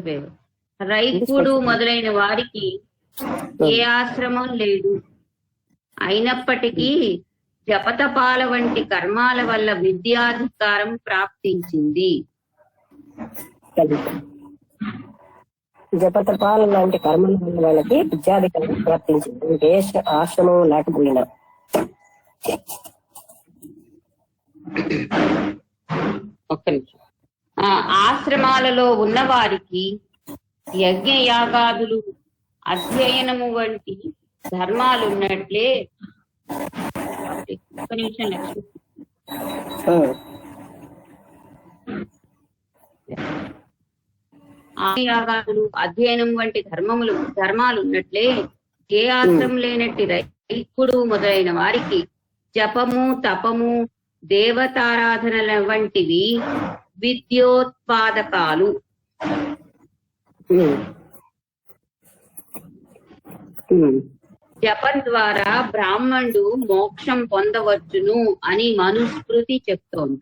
ఫేవర్. రైతుడు మొదలైన వారికి ఏ ఆశ్రమం లేదు, అయినప్పటికీ జపతపాల వంటి కర్మాల వల్ల విద్యాధికారం ప్రాప్తించింది. జపతపాల లాంటి కర్మల వల్ల వాళ్ళకి విద్యాధికారం ప్రాప్తించింది, ఏ ఆశ్రమం లేకపోయినా. ఒక్క నిమిషం. ఆశ్రమాలలో ఉన్న వారికి యజ్ఞ యాగాదులు, అధ్యయనము వంటి ధర్మాలున్నట్లే. ఒక్క నిమిషం లక్ష్మి. యాగాదులు, అధ్యయనం వంటి ధర్మాలున్నట్లే ఏ ఆశ్రమం లేనట్టి రైకుడు మొదలైన వారికి జపము, తపము, దేవతారాధనల వంటివి విద్యోత్పాదకాలు. జపం ద్వారా బ్రాహ్మణుడు మోక్షం పొందవచ్చును అని మనుస్మృతి చెప్తోంది.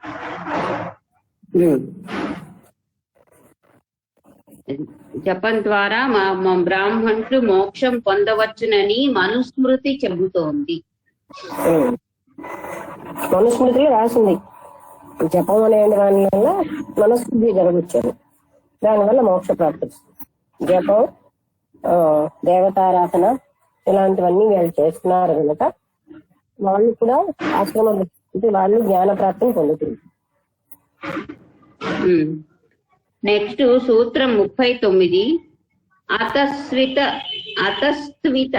జపం ద్వారా బ్రాహ్మణుడు మోక్షం పొందవచ్చునని మనుస్మృతి చెబుతోంది. మనుస్మృతిలో రాసింది జపం అనే దాని వల్ల మనస్ఫూర్తి జరగొచ్చారు, దానివల్ల మోక్ష ప్రాప్తి. జపం, దేవతారాధన ఇలాంటివన్నీ వీళ్ళు చేస్తున్నారు కనుక వాళ్ళు కూడా ఆశ్రమం వాళ్ళు జ్ఞాన ప్రాప్తిని పొందుతుంది. నెక్స్ట్ సూత్రం 39 అతస్త్విత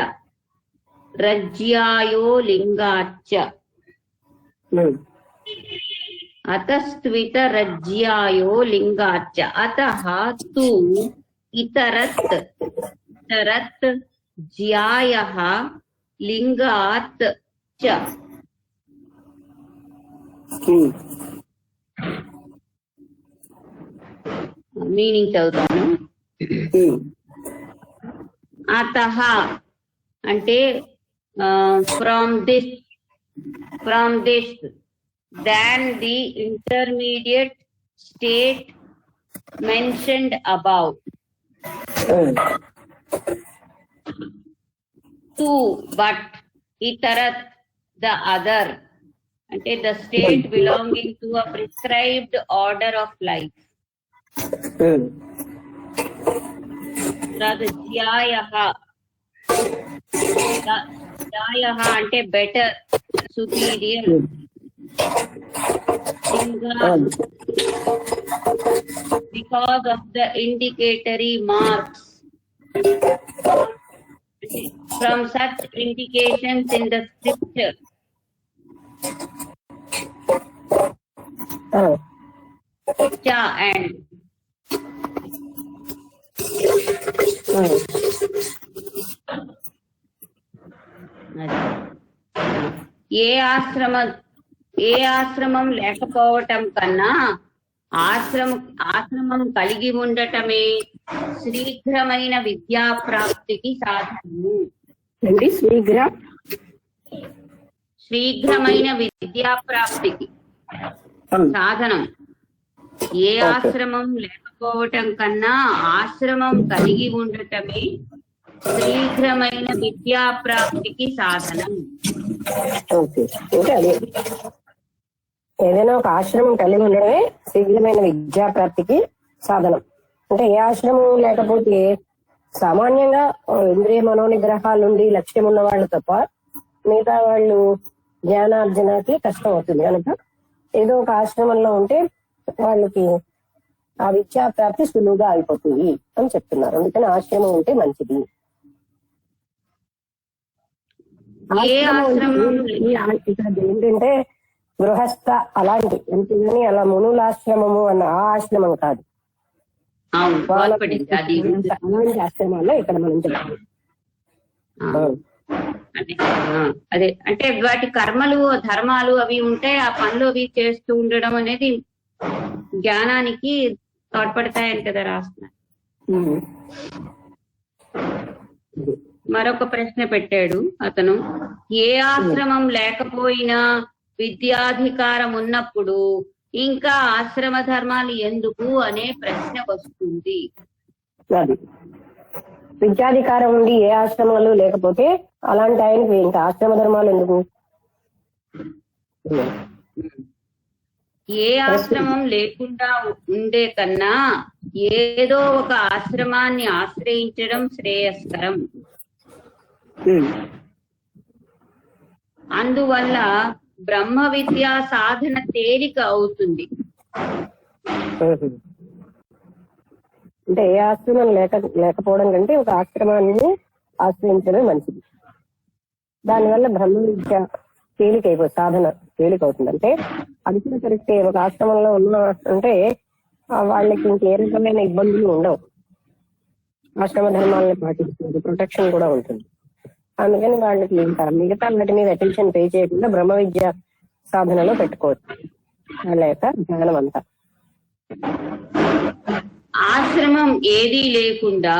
రజ్యాయో లింగాచ్చ. అతస్త్విత రజ్యాయో లింగాచ్చ అతః తు ఇతరత్ జ్యాయః లింగాత్ చ. మీనింగ్ చదువుతాను. అతః అంటే from this than the intermediate state mentioned above. To but itarat the other ante the state belonging to a prescribed order of life. Rather jyayaha ante better, superior. Because of the indicatory marks from such indications in the scripture. Cha and ఏ ఆశ్రమం లేకపోవటం కన్నా ఆశ్రమం కలిగి ఉండటమే శీఘ్రమైన విద్యా ప్రాప్తికి సాధనము. శీఘ్రమైన విద్యా ప్రాప్తికి సాధనం. ఏ ఆశ్రమం లేకపోవటం కన్నా ఆశ్రమం కలిగి ఉండటమే శీఘ్రమైన విద్యా ప్రాప్తికి సాధనం. ఏదైనా ఒక ఆశ్రమం కలిగి ఉండడమే శీఘ్రమైన విద్యా ప్రాప్తికి సాధనం. అంటే ఏ ఆశ్రమం లేకపోతే సామాన్యంగా ఇంద్రియ మనోనిగ్రహాల నుండి లక్ష్యం ఉన్న వాళ్ళు తప్ప మిగతా వాళ్ళు జ్ఞానార్జనకి కష్టం అవుతుంది. కనుక ఏదో ఒక ఆశ్రమంలో ఉంటే వాళ్ళకి ఆ విద్యా ప్రాప్తి సులువుగా అయిపోతుంది అని చెప్తున్నారు. అందుకని ఆశ్రమం ఉంటే మంచిది. ఇక్కడ ఏంటంటే గృహస్థ అలాంటి అంతేగాని అలా మునుల ఆశ్రమము అన్న ఆ ఆశ్రమం కాదు. అలాంటి ఆశ్రమాల్లో ఇక్కడ మనం చెప్తాం. అదే అంటే వాటి కర్మలు ధర్మాలు అవి ఉంటే ఆ పనులు అవి చేస్తూ ఉండడం అనేది జ్ఞానానికి తోడ్పడతాయని కదా రాస్తున్నారు. మరొక ప్రశ్న పెట్టాడు అతను. ఏ ఆశ్రమం లేకపోయినా విద్యాధికారం ఉన్నప్పుడు ఇంకా ఆశ్రమ ధర్మాలు ఎందుకు అనే ప్రశ్న వస్తుంది. విద్యాధికారం ఉండి ఏ ఆశ్రమాలు లేకపోతే అలాంటి ఆయనకి ఇంకా ఆశ్రమ ధర్మాలు ఎందుకు? ఏ ఆశ్రమం లేకుండా ఉండే కన్నా ఏదో ఒక ఆశ్రమాన్ని ఆశ్రయించడం శ్రేయస్కరం. అందువల్ల బ్రహ్మ విద్యా సాధన తేలిక అవుతుంది. అంటే ఏ ఆశ్రమం లేకపోవడం కంటే ఒక ఆశ్రమాన్ని ఆశ్రయించడం మంచిది. దానివల్ల బ్రహ్మ విద్య తేలికైపోతుంది, సాధన తేలికవుతుంది. అంటే అది కూడా కరెక్టే. ఒక ఆశ్రమంలో ఉన్న అంటే వాళ్ళకి ఇంకే రకమైన ఇబ్బందులు ఉండవు. ఆశ్రమ ధర్మాలను పాటిస్తుంది, ప్రొటెక్షన్ కూడా ఉంటుంది. అందుకని వాళ్ళకి మిగతా వాటి మీద అటెన్షన్ పే చేయకుండా బ్రహ్మ విద్య సాధనలో పెట్టుకోవచ్చు వాళ్ళ యొక్క జ్ఞానం అంతా. ఆశ్రమం ఏదీ లేకుండా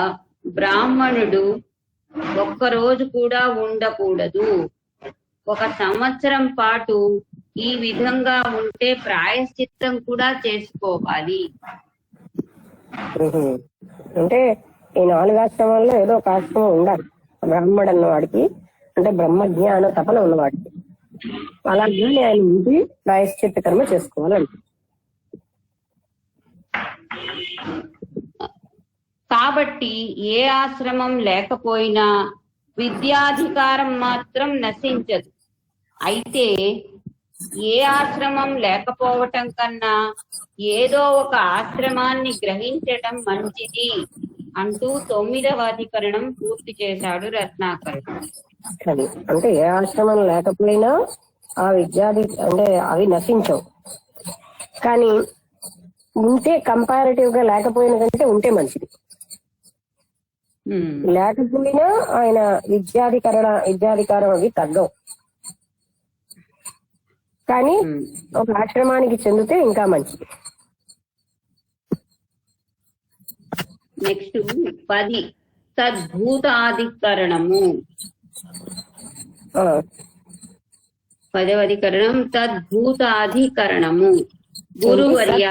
బ్రాహ్మణుడు ఒక్కరోజు కూడా ఉండకూడదు. 1 సంవత్సరం పాటు ఈ విధంగా ఉంటే ప్రాయశ్చిత్తం కూడా చేసుకోవాలి. అంటే ఈ 4 ఆశ్రమాల్లో ఏదో ఒక ఆశ్రమం ఉండాలి బ్రాహ్మడు అన్నవాడికి, అంటే బ్రహ్మ జ్ఞాన తపన ఉన్నవాడికి. అలాగే ఆయన ఉండి ప్రాయశ్చిత్త కర్మ చేసుకోవాలంటే. కాబట్టి ఏ ఆశ్రమం లేకపోయినా విద్యాధికారం మాత్రం నశించదు. అయితే ఏ ఆశ్రమం లేకపోవటం కన్నా ఏదో ఒక ఆశ్రమాన్ని గ్రహించటం మంచిది అంటూ 9వ అధికరణం పూర్తి చేశాడు రత్నాకరుడు. అంటే ఏ ఆశ్రమం లేకపోయినా ఆ విద్యాధి అంటే అవి నశించవు, కానీ ఉంటే కంపారిటివ్ గా లేకపోయిన కంటే ఉంటే మంచిది. లేకపోయినా ఆయన విద్యాధికారం అవి తగ్గవు, కానీ ఒక ఆశ్రమానికి చెందితే ఇంకా మంచిది. నెక్స్ట్ 10 తద్భూతాధికరణము. 10వ అధికరణం తద్భూతాధికరణము. గురువర్య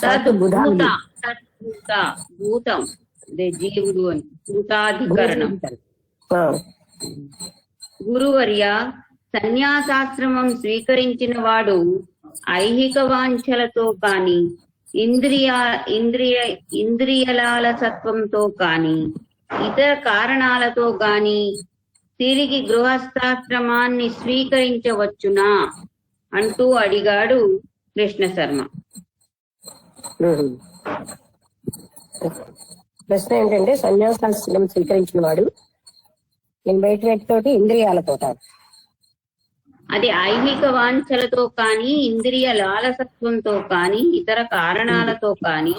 తద్భూత తద్భూత భూతం అదే జీవుడు అని భూతాధికరణం. గురువర్య సన్యాసాశ్రమం స్వీకరించిన వాడు ఐహిక వాంఛలతో కాని ఇంద్రియలాలసత్వంతో కాని ఇతర కారణాలతో గాని తిరిగి గృహస్థాశ్రమాన్ని స్వీకరించవచ్చునా అంటూ అడిగాడు కృష్ణ శర్మ. ప్రశ్న ఏంటంటే సన్యాసాశ్రమం స్వీకరించిన వాడు బయట వ్యక్తితోటి ఇంద్రియాలతో అది ఐహిక వాంఛలతో కాని ఇంద్రియ లాలసత్వంతో కాని ఇతర కారణాలతో కాని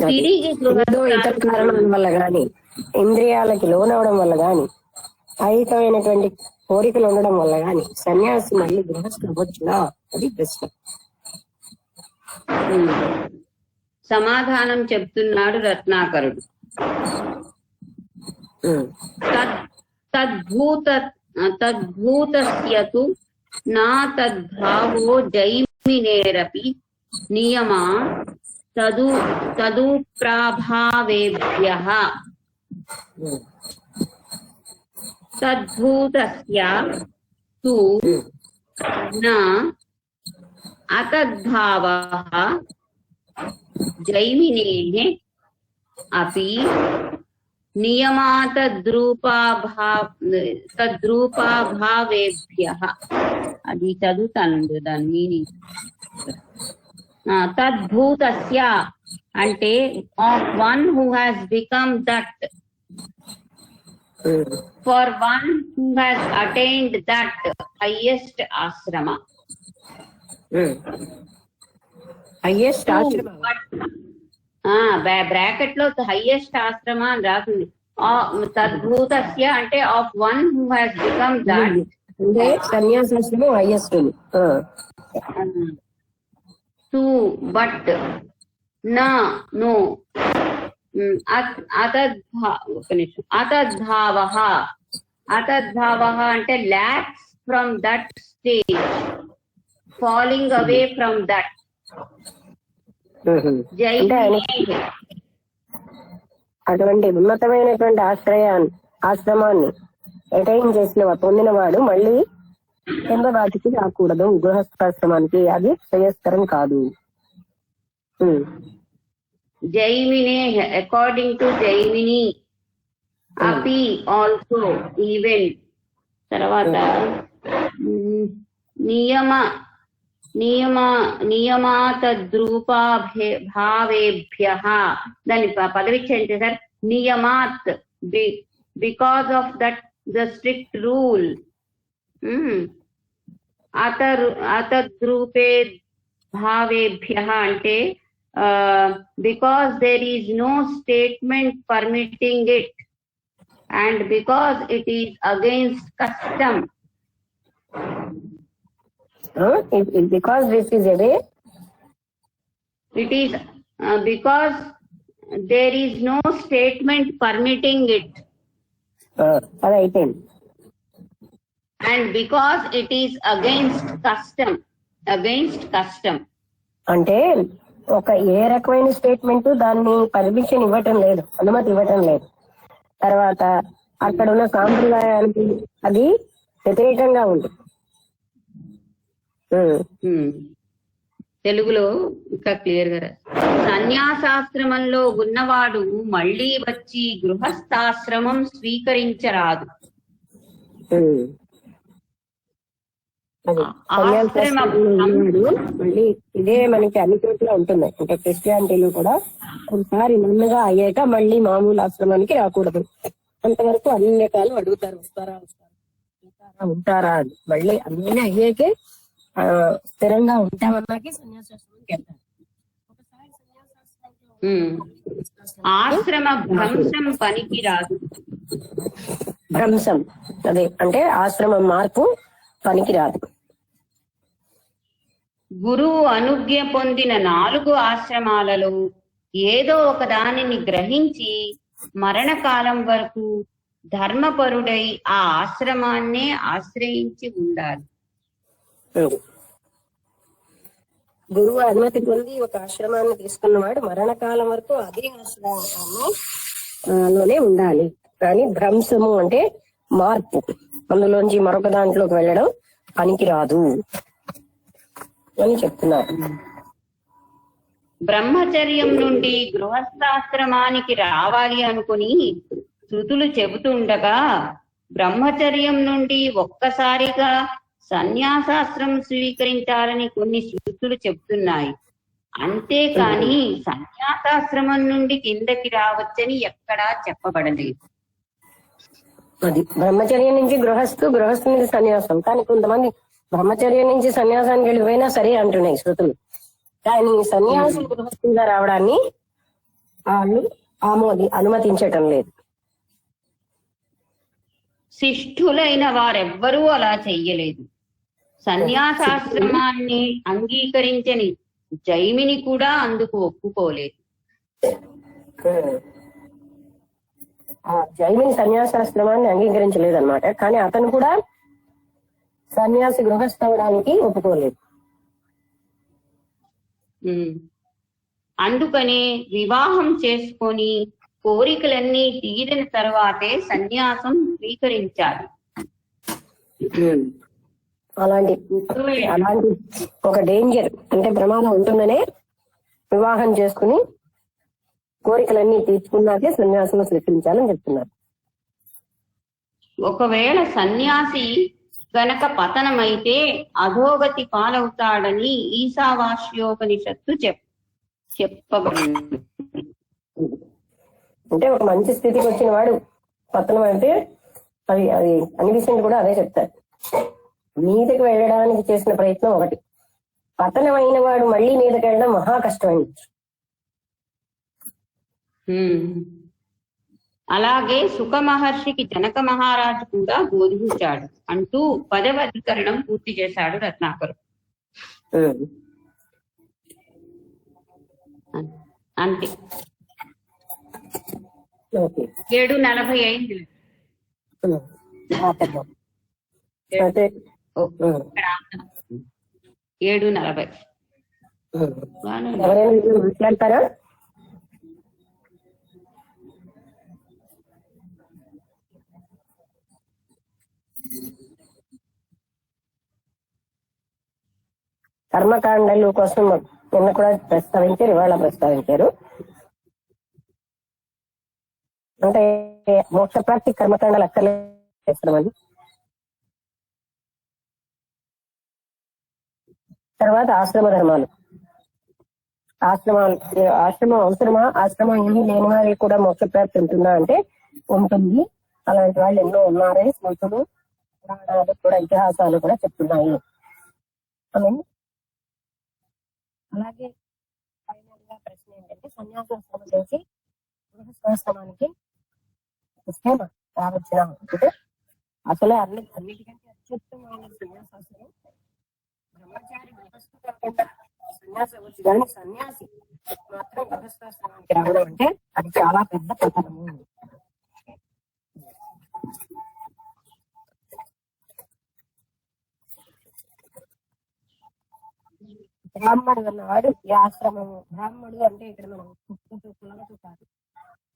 తిరిగి ఇతర కారణాల వల్ల గాని ఇంద్రియాలకి లోనవడం వల్ల గాని ఐహికమైనటువంటి కోరికలు ఉండడం వల్ల గాని సన్యాసి మళ్ళీ గృహస్థు అవ్వచ్చునా అది ప్రశ్న. సమాధానం చెప్తున్నాడు రత్నాకరుడు. తద్భూతస్యతు నా తద్భావో జైమినేరపి నియమా తదుప్రాభావేభ్యః. తద్భూతస్య తు నా అతద్భావః జైమినేః అపి నియమా తద్రూపాభావేభ్యః. అది చదువుతానండి దాని మీనింగ్. తద్భూతస్య అంటే of one who has become that, for one who has attained that highest ఆశ్రమ. హైయెస్ట్ ఆశ్రమ బ్రాకెట్ లో హైయెస్ట్ ఆశ్రమ అని రాసింది. తద్భూతస్య అంటే of one who has become that, అంటే సన్యాసాశ్రమం హైయెస్ట్. టు బట్ నా నో అతద్భావః. అతద్భావః అంటే lakhs from that stage, falling away from that. అటువంటి ఉన్నతమైనటువంటి ఆశ్రమాన్ని అటైన్ పొందిన వాడు మళ్ళీ కింద వాటికి రాకూడదు, గృహస్థాశ్రమానికి. అది శ్రేయస్కరం కాదు. జైమినే అకార్డింగ్ టు జైమిని అపి ఆల్సో ఈవెన్. తర్వాత నియమాతద్రూపాభావేభ్యః. దాని పదవిచ్చేంటి సార్? నియమాత్, because of that the strict rule. అతద్రూపే భావేభ్యః అంటే because there is no statement permitting it and because it is against custom. Because this is a way. It is because there is no statement permitting it. Right. And because it is against custom. Against custom. అంటే ఒక ఏ రకమైన statement దాన్ని permission ఇవ్వటం లేదు, అనుమతి ఇవ్వటం లేదు. తర్వాత అక్కడ ఉన్న సాంప్రదాయానికి అది వ్యతిరేకంగా ఉంది. తెలుగులో ఇంకా క్లియర్ గా సన్యాసాశ్రమంలో ఉన్నవాడు మళ్ళీ వచ్చి గృహస్థాశ్రమం స్వీకరించరాదు. మళ్ళీ ఇదే మనకి అన్ని చోట్ల ఉంటుంది. అంటే క్రిస్టియానిటీలో కూడా ఒకసారి నన్నగా అయ్యాక మళ్ళీ మామూలు ఆశ్రమానికి రాకూడదు. అంతవరకు అన్ని రకాలు అడుగుతారు, ఉంటారా అని. మళ్ళీ అన్ని అయ్యాకే స్థిరంగా ఉంటామన్నాకే సన్యాసాశ్రమానికి వెళ్తారు. ఆశ్రమ భ్రంశం పనికి రాదు. భ్రంశం అదే అంటే ఆశ్రమం మార్పు పనికి రాదు. గురువు అనుజ్ఞ పొందిన 4 ఆశ్రమాలలో ఏదో ఒక దానిని గ్రహించి మరణకాలం వరకు ధర్మపరుడై ఆ ఆశ్రమాన్నే ఆశ్రయించి ఉండాలి. గురువు అనుమతి పొంది ఒక ఆశ్రమాన్ని తీసుకున్నవాడు మరణకాలం వరకు అదే ఆశ్రమంలోనే ఉండాలి. కానీ భ్రంశము అంటే మార్పు, అందులోంచి మరొక దాంట్లోకి వెళ్ళడం పనికిరాదు అని చెప్తున్నారు. బ్రహ్మచర్యం నుండి గృహస్థాశ్రమానికి రావాలి అనుకుని శృతులు చెబుతుండగా బ్రహ్మచర్యం నుండి ఒక్కసారిగా సన్యాసాశ్రమం స్వీకరించాలని కొన్ని శృతులు చెబుతున్నాయి. అంతేకాని సన్యాసాశ్రమం నుండి కిందకి రావచ్చని ఎక్కడా చెప్పబడలేదు. అది బ్రహ్మచర్యం నుంచి గృహస్థు, గృహస్థు నుంచి సన్యాసం. కానీ కొంతమంది బ్రహ్మచర్యం నుంచి సన్యాసానికి వెళ్ళిపోయినా సరే అంటున్నాయి శృతులు. కానీ సన్యాసులు గృహస్థులుగా రావడాన్ని వాళ్ళు అనుమతించటం లేదు. శిష్ఠులైన వారెవ్వరూ అలా చెయ్యలేదు. సన్యాసాశ్రమాన్ని అంగీకరించని జైమిని కూడా అందుకు ఒప్పుకోలేదు. జైమిని సన్యాసాశ్రమాన్ని అంగీకరించలేదన్నమాట. కానీ అతను కూడా సన్యాసి గృహస్థవడానికి ఒప్పుకోలేదు. అందుకనే వివాహం చేసుకొని కోరికలన్నీ తీరిన తర్వాతే సన్యాసం స్వీకరించాలి. అలాంటి ఒక డేంజర్ అంటే ప్రమాదం ఉంటుందనే వివాహం చేసుకుని కోరికలన్నీ తీర్చుకున్నాకే సన్యాసం స్వీకరించాలని చెప్తున్నారు. ఒకవేళ సన్యాసి గనక పతనమైతే అధోగతి పాలవుతాడని ఈశావాస్యోపనిషత్తు చెప్పబడింది. అంటే ఒక మంచి స్థితికి వచ్చిన వాడు పతనం అయితే అది అనిపిస్తుంది కూడా అదే చెప్తారు. మీదకి వెళ్ళడానికి చేసిన ప్రయత్నం ఒకటి, పతనమైన వాడు మళ్ళీ మీదకి వెళ్ళడం మహా కష్టమైంది. అలాగే సుఖ మహర్షికి జనక మహారాజు కూడా బోధించాడు అంటూ 10వ అధికరణం పూర్తి చేశాడు రత్నాకరు. అంతే. 7:40 అయింది. 7:40 మాట్లాడతారా? కర్మకాండలు కోసం నిన్న కూడా ప్రస్తావించారు, ఇవాళ ప్రస్తావించారు. అంటే మోక్ష ప్రాప్తి కర్మకాండలు అక్కర్లేమండి. తర్వాత ఆశ్రమ ధర్మాలు. ఆశ్రమం అవసరమా, ఆశ్రమం ఏమీ లేని వారికి కూడా మోక్ష ప్రాప్తి ఉంటుందా అంటే ఉంటుంది. అలాంటి వాళ్ళు ఎన్నో ఉన్నారే. స్మృతులు, పురాణాలు కూడా, ఇతిహాసాలు కూడా చెప్తున్నాయి. అలాగే ఫైనల్ గా ప్రశ్న ఏంటంటే, సన్యాసాశ్రమం నుంచి గృహస్థాశ్రమానికి రావచ్చిన అంటే అసలే అన్నిటికంటే అత్యుత్తమైన సన్యాసాశ్రమం. బ్రహ్మచారి గృహస్థు కాకుండా సన్యాసి అవ్వచ్చు, కానీ సన్యాసి మాత్రం గృహస్థాశ్రమానికి రావడం అంటే అది చాలా పెద్ద పతనము. బ్రాహ్మణుడు అన్నవాడు ఈ ఆశ్రమము. బ్రాహ్మణుడు అంటే ఇక్కడ మనం కులతో కాదు,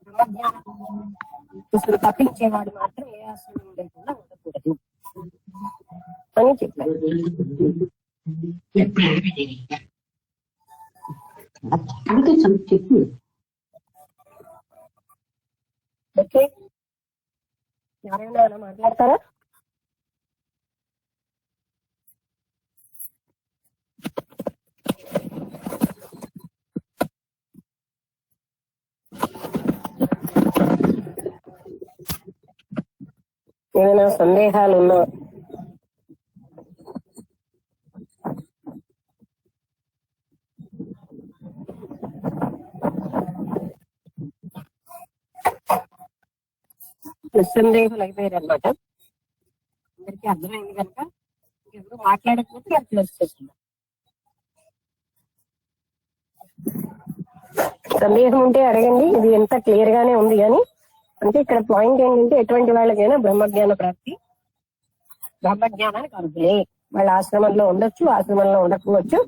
బ్రహ్మజ్ఞానం తప్పించేవాడు మాత్రం ఏ ఆశ్రమం లేకుండా ఉండకూడదు అని చెప్పారు. ఓకే, ఎవరైనా మాట్లాడతారా? ఏమైనా సందేహాలు ఉన్నా నిస్సందేహాలు అయిపోయారు అనమాట. అందరికీ అర్థమైంది కనుక ఎవరు మాట్లాడకపోతే అది క్లోజ్ చేస్తున్నారు. సందేహం ఉంటే అడగండి. ఇది ఎంత క్లియర్ గానే ఉంది కానీ అంటే ఇక్కడ పాయింట్ ఏంటంటే ఎటువంటి వాళ్ళకైనా బ్రహ్మజ్ఞాన ప్రాప్తి బ్రహ్మజ్ఞానానికి అర్హులే. వాళ్ళ ఆశ్రమంలో ఉండొచ్చు, ఆశ్రమంలో ఉండకపోవచ్చు.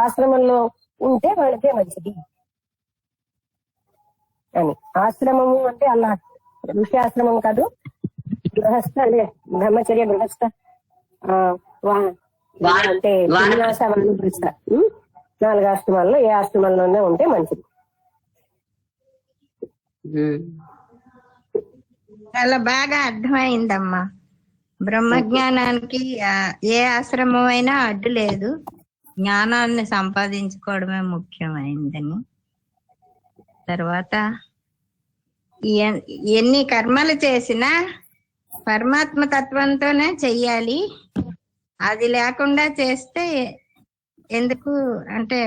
ఆశ్రమంలో ఉంటే వాళ్ళకే మంచిది అని. ఆశ్రమము అంటే అలా ఋష్యాశ్రమం కాదు, గృహస్థ అంటే బ్రహ్మచర్య గృహస్థ అంటే సన్యాస వానప్రస్థ 4 ఆశ్రమాల్లో ఏ ఆశ్రమంలోనే ఉంటే మంచిది. చాలా బాగా అర్థమైందమ్మా. బ్రహ్మజ్ఞానానికి ఏ ఆశ్రమం అయినా అడ్డు లేదు, జ్ఞానాన్ని సంపాదించుకోవడమే ముఖ్యమైందని. తర్వాత ఎన్ని కర్మలు చేసినా పరమాత్మ తత్వంతోనే చెయ్యాలి. అది లేకుండా చేస్తే ఎందుకు అంటే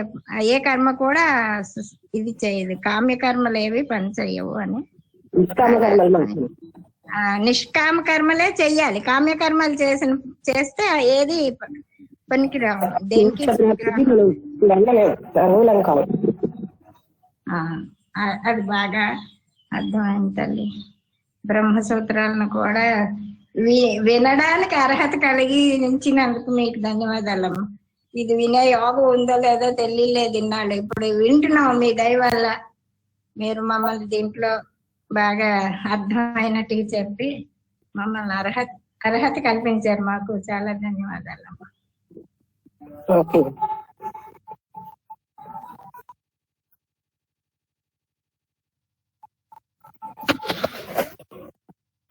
ఏ కర్మ కూడా ఇది చేయదు, కామ్య కర్మలు ఏవి పని చెయ్యవు అని. నిష్కామ కర్మలే చెయ్యాలి. కామ్య కర్మలు చేస్తే ఏది పనికిరావు, దేనికి అది బాగా అర్థమైంది తల్లి. బ్రహ్మసూత్రాలను కూడా వినడానికి అర్హత కలిగించినందుకు మీకు ధన్యవాదాలమ్మా. ఇది వినే యోగం ఉందో లేదో తెలియలేదు ఇన్నాళ్ళు, ఇప్పుడు వింటున్నాం మీ దయ వల్ల. మీరు మమ్మల్ని దీంట్లో బాగా అర్థమైనట్టుగా చెప్పి మమ్మల్ని అర్హత కల్పించారు. మాకు చాలా ధన్యవాదాలమ్మా.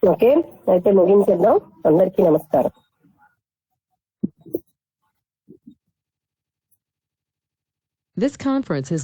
ఓకే, అయితే ముగించేద్దాం. అందరికీ నమస్కారం. This conference is